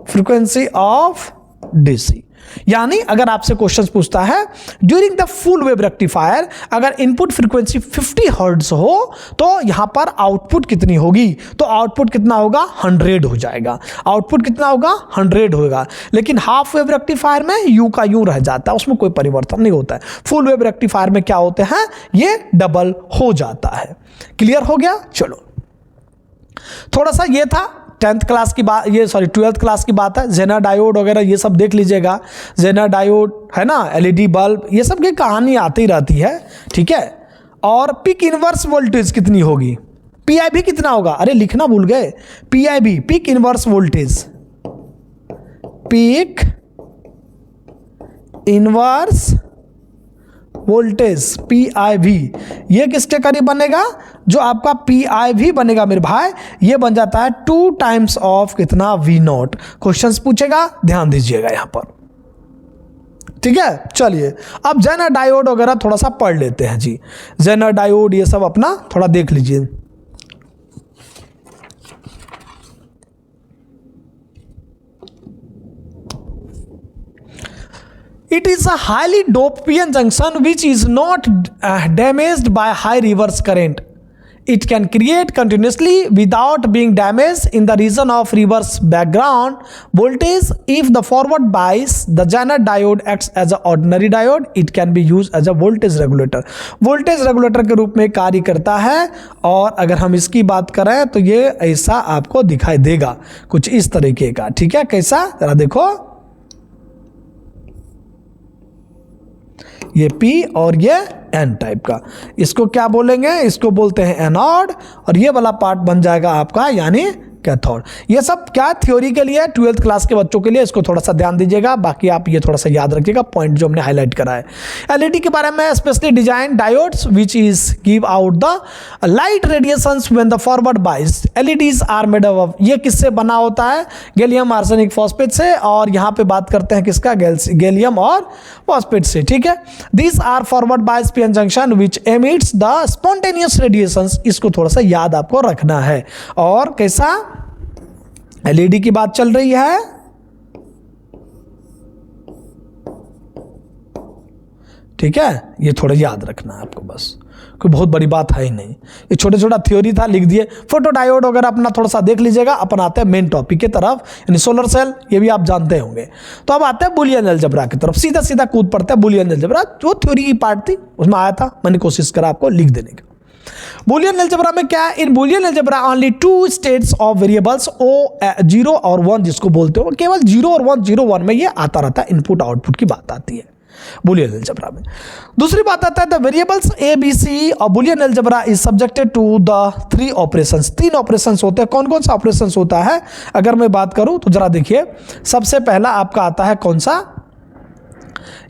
frequency of DC. यानी अगर आपसे क्वेश्चन पूछता है during the full wave rectifier अगर इनपुट फ्रीक्वेंसी 50 हर्ट्ज हो तो यहां पर आउटपुट कितनी होगी, तो आउटपुट कितना होगा 100 हो जाएगा, आउटपुट कितना होगा 100 होगा। लेकिन हाफ वेव रेक्टिफायर में यू का यू रह जाता है, उसमें कोई परिवर्तन नहीं होता है। फुल वेव रेक्टिफायर में क्या होते हैं, ये डबल हो जाता है। क्लियर हो गया, चलो थोड़ा सा ये था 10th क्लास की बात, ये सॉरी 12th क्लास की बात है। जेनर डायोड वगैरह ये सब देख लीजिएगा, जेनर डायोड है ना, एलईडी बल्ब, ये सब की कहानी आती रहती है, ठीक है। और पीक इनवर्स वोल्टेज कितनी होगी, पीआईवी कितना होगा, अरे लिखना भूल गए, PIV peak inverse voltage, peak inverse voltage PIV, ये किसके करीब बनेगा, जो आपका पीआईवी बनेगा मेरे भाई ये बन जाता है 2 टाइम्स ऑफ कितना V0। क्वेश्चंस पूछेगा, ध्यान दीजिएगा यहां पर, ठीक है। चलिए अब जेनर डायोड वगैरह थोड़ा सा पढ़ लेते हैं जी, जेनर डायोड ये सब अपना थोड़ा देख लीजिए। It is a highly doped PN junction which is not damaged by high reverse current. It can create continuously without being damaged in the region of reverse background voltage. If the forward bias, the Zener diode acts as an ordinary diode. It can be used as a voltage regulator. Voltage regulator के रूप में कार्य करता है। और अगर हम इसकी बात करें तो ये ऐसा आपको दिखाई देगा कुछ इस तरीके का, ठीक है। कैसा, जरा देखो, ये P और ये N टाइप का, इसको क्या बोलेंगे, इसको बोलते हैं एनोड, और ये वाला पार्ट बन जाएगा आपका यानी कैथोड। ये सब क्या थ्योरी के लिए, 12th क्लास के बच्चों के लिए, इसको थोड़ा सा ध्यान दीजिएगा, बाकी आप ये थोड़ा सा याद रखिएगा पॉइंट जो हमने हाईलाइट करा है। एलईडी के बारे में, specially design diodes which is give out the light radiations when the forward bias. LEDs are made of, ये किससे बना होता है, गैलियम आर्सेनिक फॉस्फेट से, और यहाँ पे बात करते हैं किसका, गैलियम और फॉस्फेट से, ठीक है। This are forward bias PN junction which emits the spontaneous radiations, इसको थोड़ा सा याद आपको रखना है। और कैसा, एलईडी की बात चल रही है, ठीक है, ये थोड़ा याद रखना है आपको, बस कोई बहुत बड़ी बात है ही नहीं, ये छोटा छोटा थ्योरी था, लिख दिए। फोटो डायोड वगैरह अपना थोड़ा सा देख लीजिएगा। अपन आते हैं मेन टॉपिक की तरफ, यानी सोलर सेल, ये भी आप जानते होंगे। तो अब आते हैं बुलियन अलजेब्रा की तरफ, सीधा सीधा कूद पड़ता है। बुलियन अलजेब्रा जो थ्योरी की पार्ट थी उसमें आया था, मैंने कोशिश करा आपको लिख देने का। बुलियन अलजेब्रा में क्या है, in Boolean algebra only 2 states of variables O0 और 1 जिसको बोलते हो, केवल 0 और 1, 0 1 में ये आता रहता है, इनपुट आउटपुट की बात आती है। बुलियन अलजेब्रा में। दूसरी बात आता है the variables A B C और Boolean algebra is subjected to the 3 operations. 3 operations होते हैं। कौन कौन सा ऑपरेशंस होता है अगर मैं बात करूं तो जरा देखिए, सबसे पहला आपका आता है कौन सा,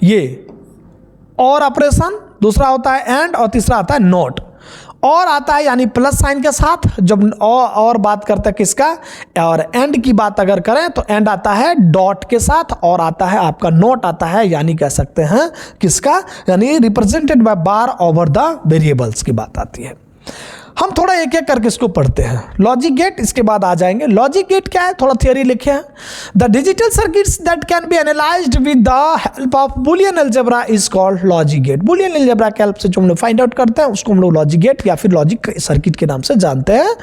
ये और ऑपरेशन, दूसरा होता है एंड और तीसरा आता है नॉट। और आता है यानी प्लस साइन के साथ जब और बात करते हैं किसका, और एंड की बात अगर करें तो एंड आता है डॉट के साथ, और आता है आपका नॉट आता है यानी कह सकते हैं किसका, यानी represented by bar over the variables की बात आती है। हम थोड़ा एक एक करके इसको पढ़ते हैं। लॉजिक गेट, इसके बाद आ जाएंगे। लॉजिक गेट क्या है, थोड़ा थियरी लिखे हैं। The digital circuits that can be analysed with the help of Boolean algebra is called logic gate. Boolean algebra के हेल्प से जो हम लोग फाइंड आउट करते हैं उसको हम लोग लॉजिक गेट या फिर लॉजिक सर्किट के नाम से जानते हैं।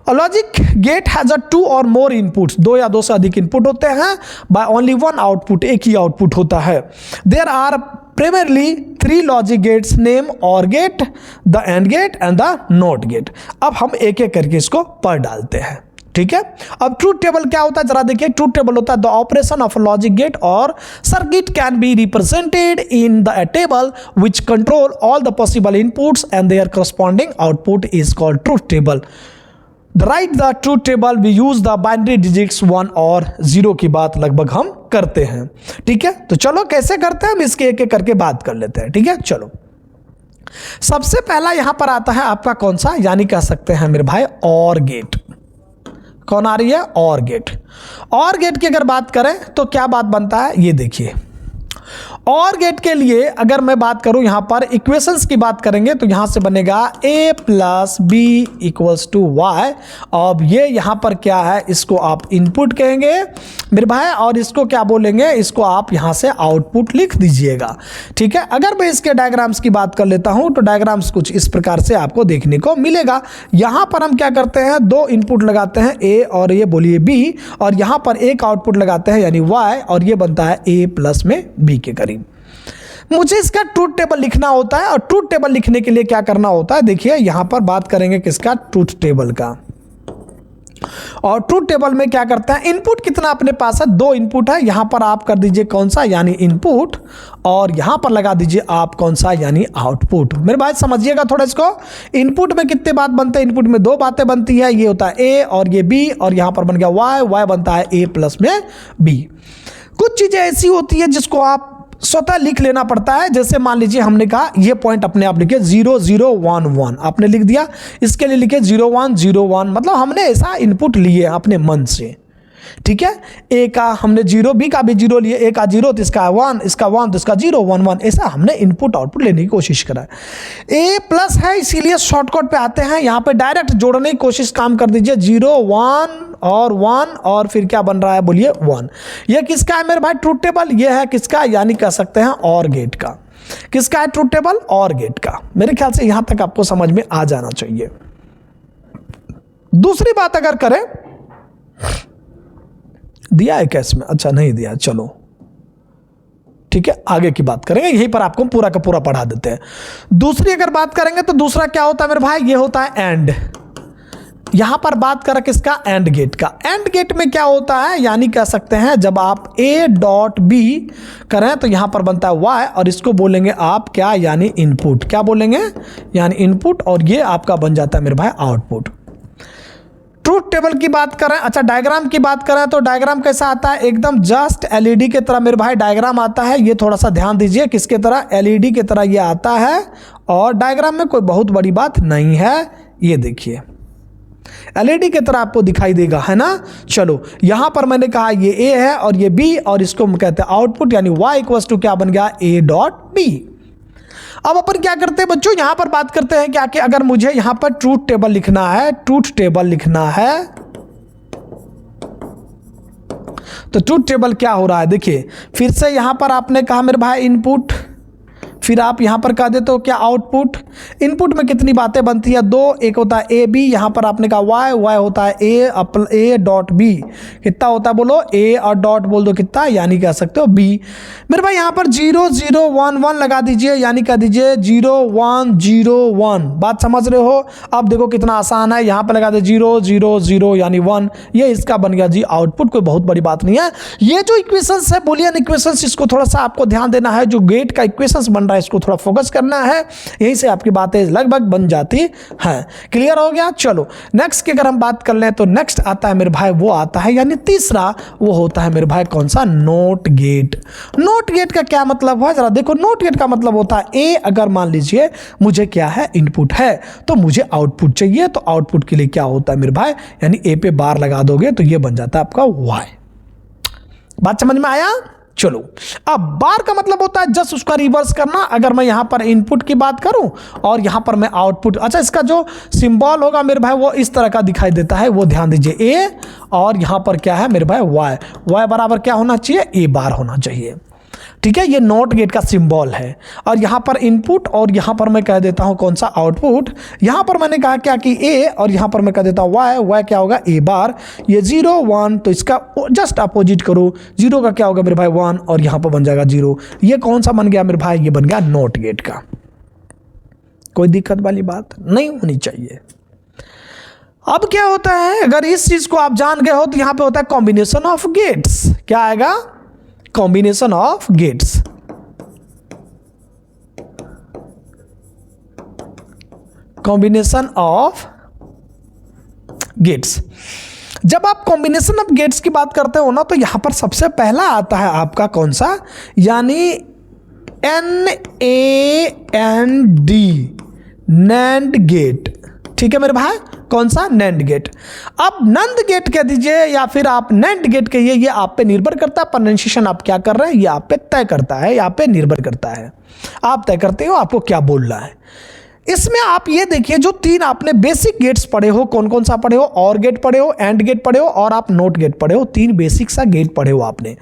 लॉजिक गेट हैज अ 2 और मोर इनपुट्स, 2 या 2 से अधिक इनपुट होते हैं, बाय ओनली 1 आउटपुट, एक ही आउटपुट होता है। There are primarily 3 logic gates name OR gate, the AND gate and the NOT gate। अब हम एक एक करके इसको पढ़ डालते हैं, ठीक है। अब ट्रूथ टेबल क्या होता है जरा देखिए। ट्रूथ टेबल होता है the operation of logic gate और circuit can be represented in the table which control all the possible inputs and their corresponding output is called truth table. Right the truth table we use the binary digits 1 और 0 की बात लगभग हम करते हैं, ठीक है। तो चलो कैसे करते हैं हम इसके एक एक करके बात कर लेते हैं, ठीक है। चलो सबसे पहला यहां पर आता है आपका कौन सा, यानी कह सकते हैं मेरे भाई और गेट। कौन आ रही है, और गेट। और गेट की अगर बात करें तो क्या बात बनता है, ये देखिए। और गेट के लिए अगर मैं बात करूं यहां पर इक्वेशंस की बात करेंगे तो यहां से बनेगा a plus b equals to y. अब ये यहां पर क्या है, इसको आप इनपुट कहेंगे मेरे भाई, और इसको क्या बोलेंगे, इसको आप यहां से आउटपुट लिख दीजिएगा, ठीक है। अगर मैं इसके डायग्राम्स की बात कर लेता हूं तो डायग्राम्स कुछ इस प्रकार से आपको देखने को मिलेगा। यहां पर हम क्या करते हैं, 2 इनपुट लगाते हैं a और ये बोलिए b, और यहां पर एक आउटपुट लगाते हैं यानी y, और ये बनता है a प्लस में b के करीब। मुझे इसका ट्रूथ टेबल लिखना होता है, और ट्रूथ टेबल लिखने के लिए क्या करना होता है, देखिए यहां पर बात करेंगे किसका, ट्रूथ टेबल का। और ट्रूथ टेबल में क्या करता है, इनपुट कितना अपने पास है, 2 इनपुट है, यहां पर आप कर दीजिए कौन सा, यानी इनपुट, और यहां पर लगा दीजिए आप कौन सा, यानी आउटपुट। मेरे भाई समझिएगा थोड़ा इसको। इनपुट में कितने बात बनते हैं, इनपुट में 2 बातें बनती है, ये होता है ए और ये बी, और यहां पर बन गया वाई, वाई बनता है ए प्लस में बी। कुछ चीजें ऐसी होती है जिसको आप स्वतः लिख लेना पड़ता है। जैसे मान लीजिए हमने कहा ये पॉइंट अपने आप लिखे 0 0 1 1, आपने लिख दिया, इसके लिए लिखे 0 1 0 1, मतलब हमने ऐसा इनपुट लिए अपने मन से, ठीक है। ए का हमने 0, बी का भी 0 लिए, ए का 0 तो इसका 1, इसका 1 तो इसका 0 1 1, ऐसा हमने इनपुट आउटपुट लेने की कोशिश करा है। ए प्लस है इसीलिए शॉर्टकट पे आते हैं, यहाँ पे डायरेक्ट जोड़ने की कोशिश काम कर दीजिए, 0 1 और 1, और फिर क्या बन रहा है बोलिए 1। ये किसका है मेरे भाई ट्रूथ टेबल, ये है किसका, यानी कह सकते हैं और गेट का। किसका है ट्रूथ टेबल, और गेट का। मेरे ख्याल से यहां तक आपको समझ में आ जाना चाहिए। दूसरी बात अगर करें, दिया है कैसे में, अच्छा नहीं दिया, चलो ठीक है, आगे की बात करेंगे, यहीं पर आपको पूरा का पूरा पढ़ा देते हैं। दूसरी अगर बात करेंगे तो दूसरा क्या होता है मेरे भाई, ये होता है एंड। यहां पर बात करें किसका, एंड गेट का। एंड गेट में क्या होता है, यानी कह सकते हैं जब आप a डॉट बी करें तो यहां पर बनता है y, और इसको बोलेंगे आप क्या, यानी इनपुट। क्या बोलेंगे, यानी इनपुट, और ये आपका बन जाता है मेरे भाई आउटपुट। ट्रूथ टेबल की बात करें, अच्छा डायग्राम की बात करें तो डायग्राम कैसा आता है, एकदम जस्ट एलईडी के तरह मेरे भाई डायग्राम आता है। ये थोड़ा सा ध्यान दीजिए, किसके तरह, एलईडी के तरह ये आता है, और डायग्राम में कोई बहुत बड़ी बात नहीं है। ये देखिए एलईडी की तरह आपको दिखाई देगा, है ना। चलो यहां पर मैंने कहा ये ए है और ये बी, और इसको हम कहते हैं आउटपुट, यानी y इक्वल्स टू क्या बन गया, ए डॉट बी। अब अपन क्या करते हैं बच्चों, यहां पर बात करते हैं क्या कि अगर मुझे यहां पर ट्रूथ टेबल लिखना है, ट्रूथ टेबल लिखना है, तो ट्रूथ टेबल क्या हो रहा है, देखिए फिर से यहां पर आपने कहा मेरे भाई इनपुट, फिर आप यहाँ पर कह देते हो क्या आउटपुट। इनपुट में कितनी बातें बनती है, दो, एक होता है ए बी, यहाँ पर आपने कहा वाई, वाई होता है ए डॉट बी, कितना होता है बोलो, ए और डॉट बोल दो कितना, यानी कह सकते हो बी। मेरे भाई यहाँ पर 0 0 1 1 लगा दीजिए, यानी कह दीजिए 0 1 0 1, बात समझ रहे हो। अब देखो कितना आसान है, यहाँ पर लगा दे 0 0 0 यानी 1, ये इसका बन गया जी आउटपुट, कोई बहुत बड़ी बात नहीं है। ये जो इक्वेशंस है बुलियन इक्वेशंस, इसको थोड़ा सा आपको ध्यान देना है, जो गेट का इक्वेशंस बन रहा है इसको थोड़ा फोकस करना है, यहीं से आपकी बातें लगभग बन जाती हैं। क्लियर हो गया। चलो नेक्स्ट की अगर हम बात कर लें तो नेक्स्ट आता है मेरे भाई, वो आता है यानी तीसरा, वो होता है मेरे भाई कौन सा, नोट गेट। नोट गेट का क्या मतलब है, जरा देखो। नोट गेट का मतलब होता है ए, अगर मान लीजिए मुझे क्या है, इनपुट है तो मुझे आउटपुट चाहिए, तो आउटपुट के लिए क्या होता है मेरे भाई, यानी ए पे बार लगा दोगे तो ये बन जाता है आपका वाई। बात समझ में आया। चलो अब बार का मतलब होता है जस्ट उसका रिवर्स करना। अगर मैं यहां पर इनपुट की बात करूं और यहां पर मैं आउटपुट, अच्छा इसका जो सिंबल होगा मेरे भाई वो इस तरह का दिखाई देता है, वो ध्यान दीजिए, ए और यहां पर क्या है मेरे भाई वाई, वाई बराबर क्या होना चाहिए, ए बार होना चाहिए। ठीक है, ये नॉट गेट का सिंबल है। और यहाँ पर इनपुट और यहाँ पर मैं कह देता हूँ कौन सा, आउटपुट। यहाँ पर मैंने कहा क्या कि ए और यहाँ पर मैं कह देता हूँ वाई, वाई क्या होगा, ए बार। ये 0 1, तो इसका जस्ट अपोजिट करो, 0 का क्या होगा मेरे भाई 1 और यहाँ पर बन जाएगा 0। ये कौन सा बन गया मेरे भाई, ये बन गया नॉट गेट का। कोई दिक्कत वाली बात नहीं होनी चाहिए। अब क्या होता है, अगर इस चीज को आप जान गए हो तो यहाँ पे होता है कॉम्बिनेशन ऑफ गेट्स। क्या आएगा, combination of gates. Combination of gates. जब आप कॉम्बिनेशन ऑफ गेट्स की बात करते हो ना, तो यहां पर सबसे पहला आता है आपका कौन सा, यानी NAND, नैंड गेट। ठीक है मेरे भाई, कौन सा, नैंड गेट। अब नंद गेट कह दीजिए या फिर आप नैंड गेट कहिए, ये आप पे निर्भर करता है, प्रोनाउंसिएशन आप क्या कर रहे हैं ये आप पे तय करता है, यहाँ पे निर्भर करता है, आप तय करते हो आपको क्या बोलना है। इसमें आप ये देखिए जो तीन आपने बेसिक गेट्स पढ़े हो, कौन कौन सा पढ़े हो, और गेट पढ़े हो, एंड गेट पढ़े हो और आप नोट गेट पढ़े हो, तीन बेसिक सा गेट पढ़े हो आपने।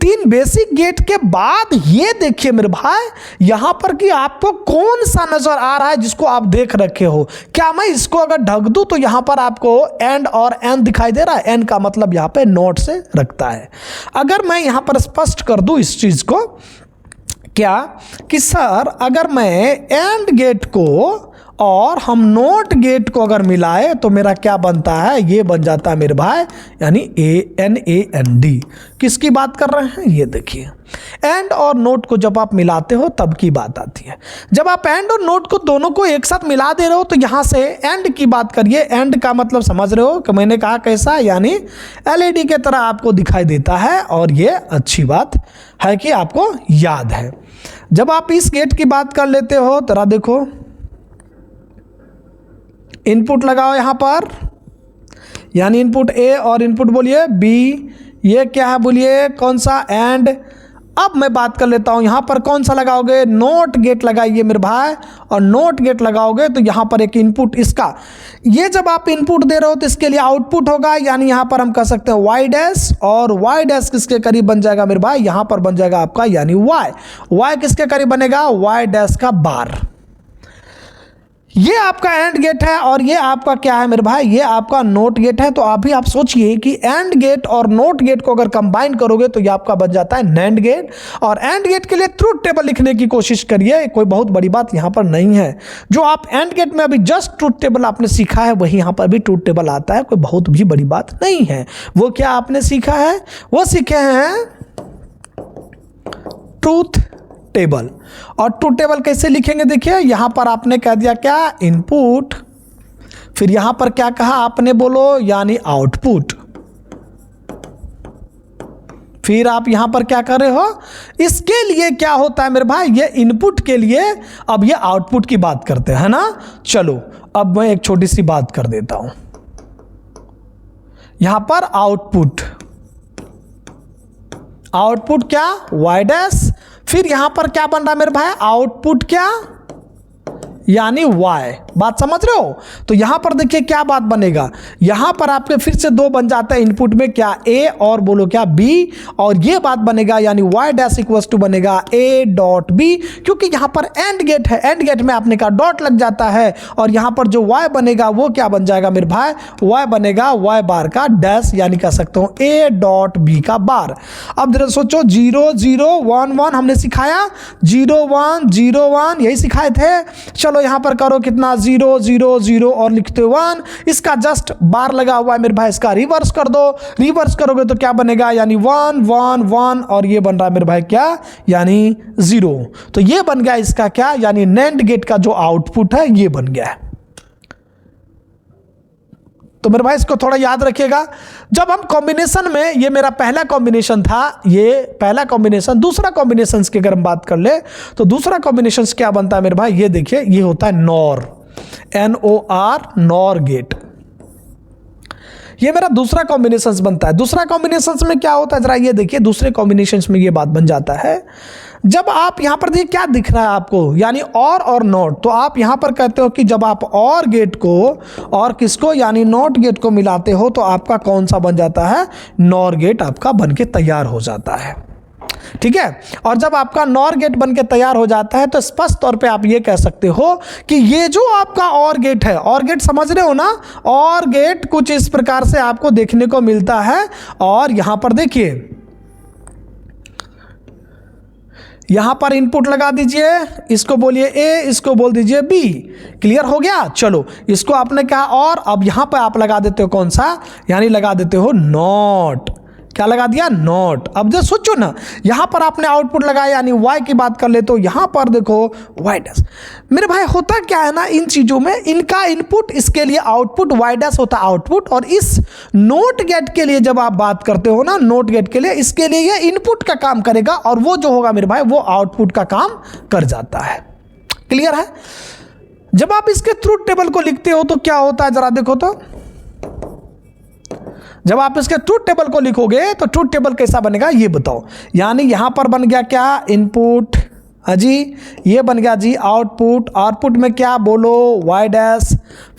तीन बेसिक गेट के बाद ये देखिए मेरे भाई यहां पर कि आपको कौन सा नजर आ रहा है जिसको आप देख रखे हो। क्या मैं इसको अगर ढक दूं तो यहां पर आपको एंड और एन दिखाई दे रहा है, एन का मतलब यहां पे नोट से रखता है। अगर मैं यहां पर स्पष्ट कर दूं इस चीज को, क्या कि सर अगर मैं एंड गेट को और हम नोट गेट को अगर मिलाए तो मेरा क्या बनता है, ये बन जाता है मेरे भाई यानी AND। किसकी बात कर रहे हैं, ये देखिए एंड और नोट को जब आप मिलाते हो तब की बात आती है। जब आप एंड और नोट को दोनों को एक साथ मिला दे रहे हो तो यहां से एंड की बात करिए। एंड का मतलब समझ रहे हो कि मैंने कहा कैसा, यानी LED के तरह आपको दिखाई देता है, और ये अच्छी बात है कि आपको याद है। जब आप इस गेट की बात कर लेते हो जरा देखो, इनपुट लगाओ यहां पर, यानी इनपुट A और इनपुट बोलिए B, ये क्या है बोलिए, कौन सा, एंड। अब मैं बात कर लेता हूं यहां पर कौन सा लगाओगे, नोट गेट लगाइए मेरे भाई, और नोट गेट लगाओगे तो यहां पर एक इनपुट इसका, ये जब आप इनपुट दे रहे हो तो इसके लिए आउटपुट होगा, यानी यहां पर हम कह सकते हैं Y डैश, और Y डैश किसके करीब बन जाएगा मेरे भाई, यहां पर बन जाएगा आपका यानी Y किसके करीब बनेगा, Y डैश का बार। ये आपका एंड गेट है और ये आपका क्या है मेरे भाई, ये आपका नोट गेट है। तो अभी आप सोचिए कि एंड गेट और नोट गेट को अगर कंबाइन करोगे तो ये आपका बन जाता है नैंड गेट। और एंड गेट के लिए ट्रूथ टेबल लिखने की कोशिश करिए, कोई बहुत बड़ी बात यहाँ पर नहीं है। जो आप एंड गेट में अभी जस्ट ट्रूथ टेबल आपने सीखा है वही यहाँ पर भी ट्रूथ टेबल आता है, कोई बहुत भी बड़ी बात नहीं है। वो क्या आपने सीखा है, वो सीखे हैं ट्रूथ टेबल। और ट्रूथ टेबल कैसे लिखेंगे, देखिए यहां पर आपने कह दिया क्या, इनपुट, फिर यहां पर क्या कहा आपने बोलो, यानी आउटपुट, फिर आप यहां पर क्या कर रहे हो, इसके लिए क्या होता है मेरे भाई, ये इनपुट के लिए, अब ये आउटपुट की बात करते हैं ना। चलो अब मैं एक छोटी सी बात कर देता हूं, यहां पर आउटपुट क्या, Y डैश, फिर यहां पर क्या बन रहा है मेरे भाई, आउटपुट क्या, यानी Y। बात समझ रहे हो? तो यहां पर देखिए क्या बात बनेगा, यहां पर आपके फिर से 2 बन जाता है इनपुट में, क्या ए और बोलो क्या बी, और ये बात बनेगा यानी y डैश इक्वल्स टू बनेगा a डॉट b, क्योंकि यहां पर एंड गेट है, एंड गेट में आपने कहा डॉट लग जाता है, और यहां पर जो y बनेगा वो क्या बन जाएगा मेरे भाई, y बनेगा y बार का डैश, यानी कह सकते हो a डॉट b का बार। अब जरा सोचो 0 0 1 1 हमने सिखाया, 0 1 0 1 यही सिखाए थे। चलो यहां पर करो कितना 0 0 0 और लिखते 1, इसका जस्ट बार लगा हुआ है मेरे भाई, इसका रिवर्स कर दो, रिवर्स करोगे तो क्या बनेगा यानी 1 1 1, और ये बन रहा है मेरे भाई क्या यानी 0। तो ये बन गया इसका क्या यानी नैंड गेट का जो आउटपुट है ये बन गया है। तो मेरे भाई इसको थोड़ा याद रखिएगा, जब हम कॉम्बिनेशन में, ये मेरा पहला कॉम्बिनेशन था, ये पहला कॉम्बिनेशन, दूसरा कॉम्बिनेशन की अगर हम बात कर ले तो दूसरा कॉम्बिनेशन क्या बनता है मेरे भाई, ये देखिए ये होता है नॉर, NOR, नॉर गेट। ये मेरा दूसरा कॉम्बिनेशंस बनता है। दूसरा कॉम्बिनेशंस में क्या होता है जरा ये देखिए, दूसरे कॉम्बिनेशंस में ये बात बन जाता है, जब आप यहां पर देखिए क्या दिख रहा है आपको यानी और नॉट, तो आप यहां पर कहते हो कि जब आप और गेट को और किसको यानी नॉट गेट को मिलाते हो तो आपका कौन सा बन जाता है, नॉर गेट आपका बनके तैयार हो जाता है। ठीक है, और जब आपका नॉर गेट बनके तैयार हो जाता है तो स्पष्ट तौर पे आप ये कह सकते हो कि ये जो आपका और गेट है, और गेट समझ रहे हो ना, और गेट कुछ इस प्रकार से आपको देखने को मिलता है, और यहां पर देखिए यहां पर इनपुट लगा दीजिए, इसको बोलिए ए, इसको बोल दीजिए बी, क्लियर हो गया। चलो इसको आपने कहा और, अब यहां पर आप लगा देते हो कौन सा, यानी लगा देते हो नॉट, क्या लगा दिया नॉट। अब जो सोचो ना, यहां पर आपने आउटपुट लगाया यानी y की बात कर ले तो यहां पर देखो y डैश। मेरे भाई होता क्या है ना इन चीजों में, इनका इनपुट इसके लिए आउटपुट, y डैश होता है आउटपुट, और इस नोट गेट के लिए जब आप बात करते हो ना, नोट गेट के लिए, इसके लिए ये इनपुट का काम करेगा और वो जो होगा मेरे भाई वो आउटपुट का काम कर जाता है। क्लियर है? जब आप इसके ट्रूथ टेबल को लिखते हो तो क्या होता है जरा देखो तो, जब आप इसके ट्रूथ टेबल को लिखोगे तो ट्रूथ टेबल कैसा बनेगा ये बताओ, यानी यहां पर बन गया क्या इनपुट, जी ये बन गया जी आउटपुट, आउटपुट में क्या बोलो y डैश,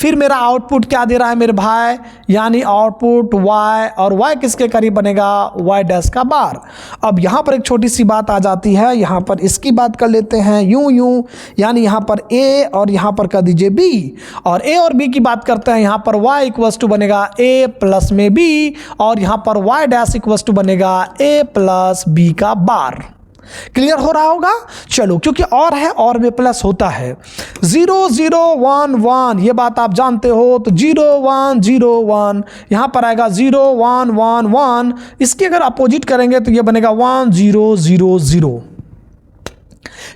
फिर मेरा आउटपुट क्या दे रहा है मेरे भाई यानी आउटपुट y, और y किसके करीब बनेगा y डैश का बार। अब यहाँ पर एक छोटी सी बात आ जाती है, यहाँ पर इसकी बात कर लेते हैं यूं यानी यहाँ पर a और यहाँ पर कर दीजिए b, और a और b की बात करते हैं, यहाँ पर y इक्वल्स टू बनेगा a प्लस में b, और यहाँ पर y डैश इक्वल्स टू बनेगा a प्लस b का बार। क्लियर हो रहा होगा? चलो क्योंकि और है, और में प्लस होता है। 0 0 1 1 ये बात आप जानते हो, तो 0 1 0 1 यहां पर आएगा 0 1 1 1, इसके अगर अपोजिट करेंगे तो ये बनेगा 1 0 0 0।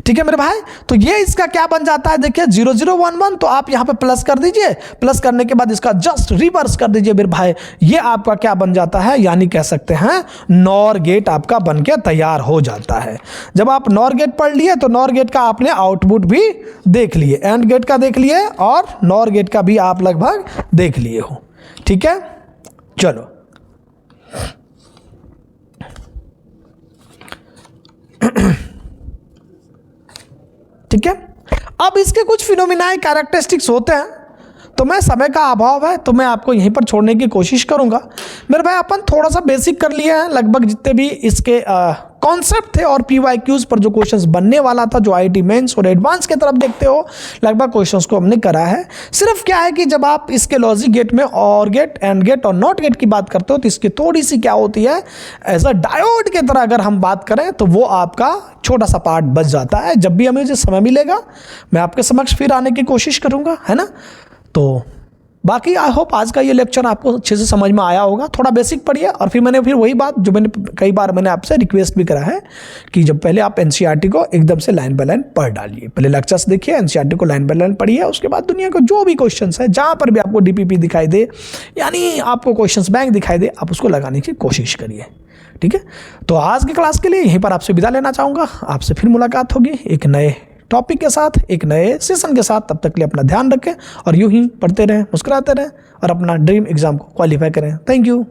ठीक है मेरे भाई, तो ये इसका क्या बन जाता है देखिए 0 0 1 1, तो आप यहां पे प्लस कर दीजिए, प्लस करने के बाद इसका जस्ट रिवर्स कर दीजिए मेरे भाई, ये आपका क्या बन जाता है यानी कह सकते हैं नॉर गेट आपका बनके तैयार हो जाता है। जब आप नॉर गेट पढ़ लिए तो नॉर गेट का आपने आउटपुट भी देख लिए, एंड गेट का देख लिए और नॉर गेट का भी आप लगभग देख लिए हो। ठीक है, चलो ठीक है, अब इसके कुछ फिनोमिनाई कैरेक्टरिस्टिक्स होते हैं, तो मैं समय का अभाव है तो मैं आपको यहीं पर छोड़ने की कोशिश करूंगा। मेरे भाई अपन थोड़ा सा बेसिक कर लिए हैं, लगभग जितने भी इसके कॉन्सेप्ट थे और PYQs पर जो क्वेश्चंस बनने वाला था, जो IIT मेंस और एडवांस की तरफ देखते हो, लगभग क्वेश्चंस को हमने करा है। सिर्फ क्या है कि जब आप इसके लॉजिक गेट में और गेट, एंड गेट और नॉट गेट की बात करते हो तो इसकी थोड़ी सी क्या होती है, एज अ डायोड की तरह अगर हम बात करें तो वो आपका छोटा सा पार्ट बच जाता है। जब भी हमें जो समय मिलेगा मैं आपके समक्ष फिर आने की कोशिश करूँगा, है ना। तो बाकी आई होप आज का ये लेक्चर आपको अच्छे से समझ में आया होगा। थोड़ा बेसिक पढ़िए, और फिर मैंने वही बात जो मैंने कई बार मैंने आपसे रिक्वेस्ट भी करा है कि जब पहले आप NCERT को एकदम से लाइन बाय लाइन पढ़ डालिए, पहले लेक्चर्स देखिए, NCERT को लाइन बाय लाइन पढ़िए, उसके बाद दुनिया को जो भी क्वेश्चंस है, जहाँ पर भी आपको DPP दिखाई दे यानी आपको क्वेश्चंस बैंक दिखाई दे, आप उसको लगाने की कोशिश करिए। ठीक है, तो आज की क्लास के लिए यहीं पर आपसे विदा लेना चाहूँगा। आपसे फिर मुलाकात होगी एक नए टॉपिक के साथ, एक नए सेशन के साथ। तब तक के लिए अपना ध्यान रखें और यूं ही पढ़ते रहें, मुस्कुराते रहें और अपना ड्रीम एग्जाम को क्वालिफाई करें। Thank you.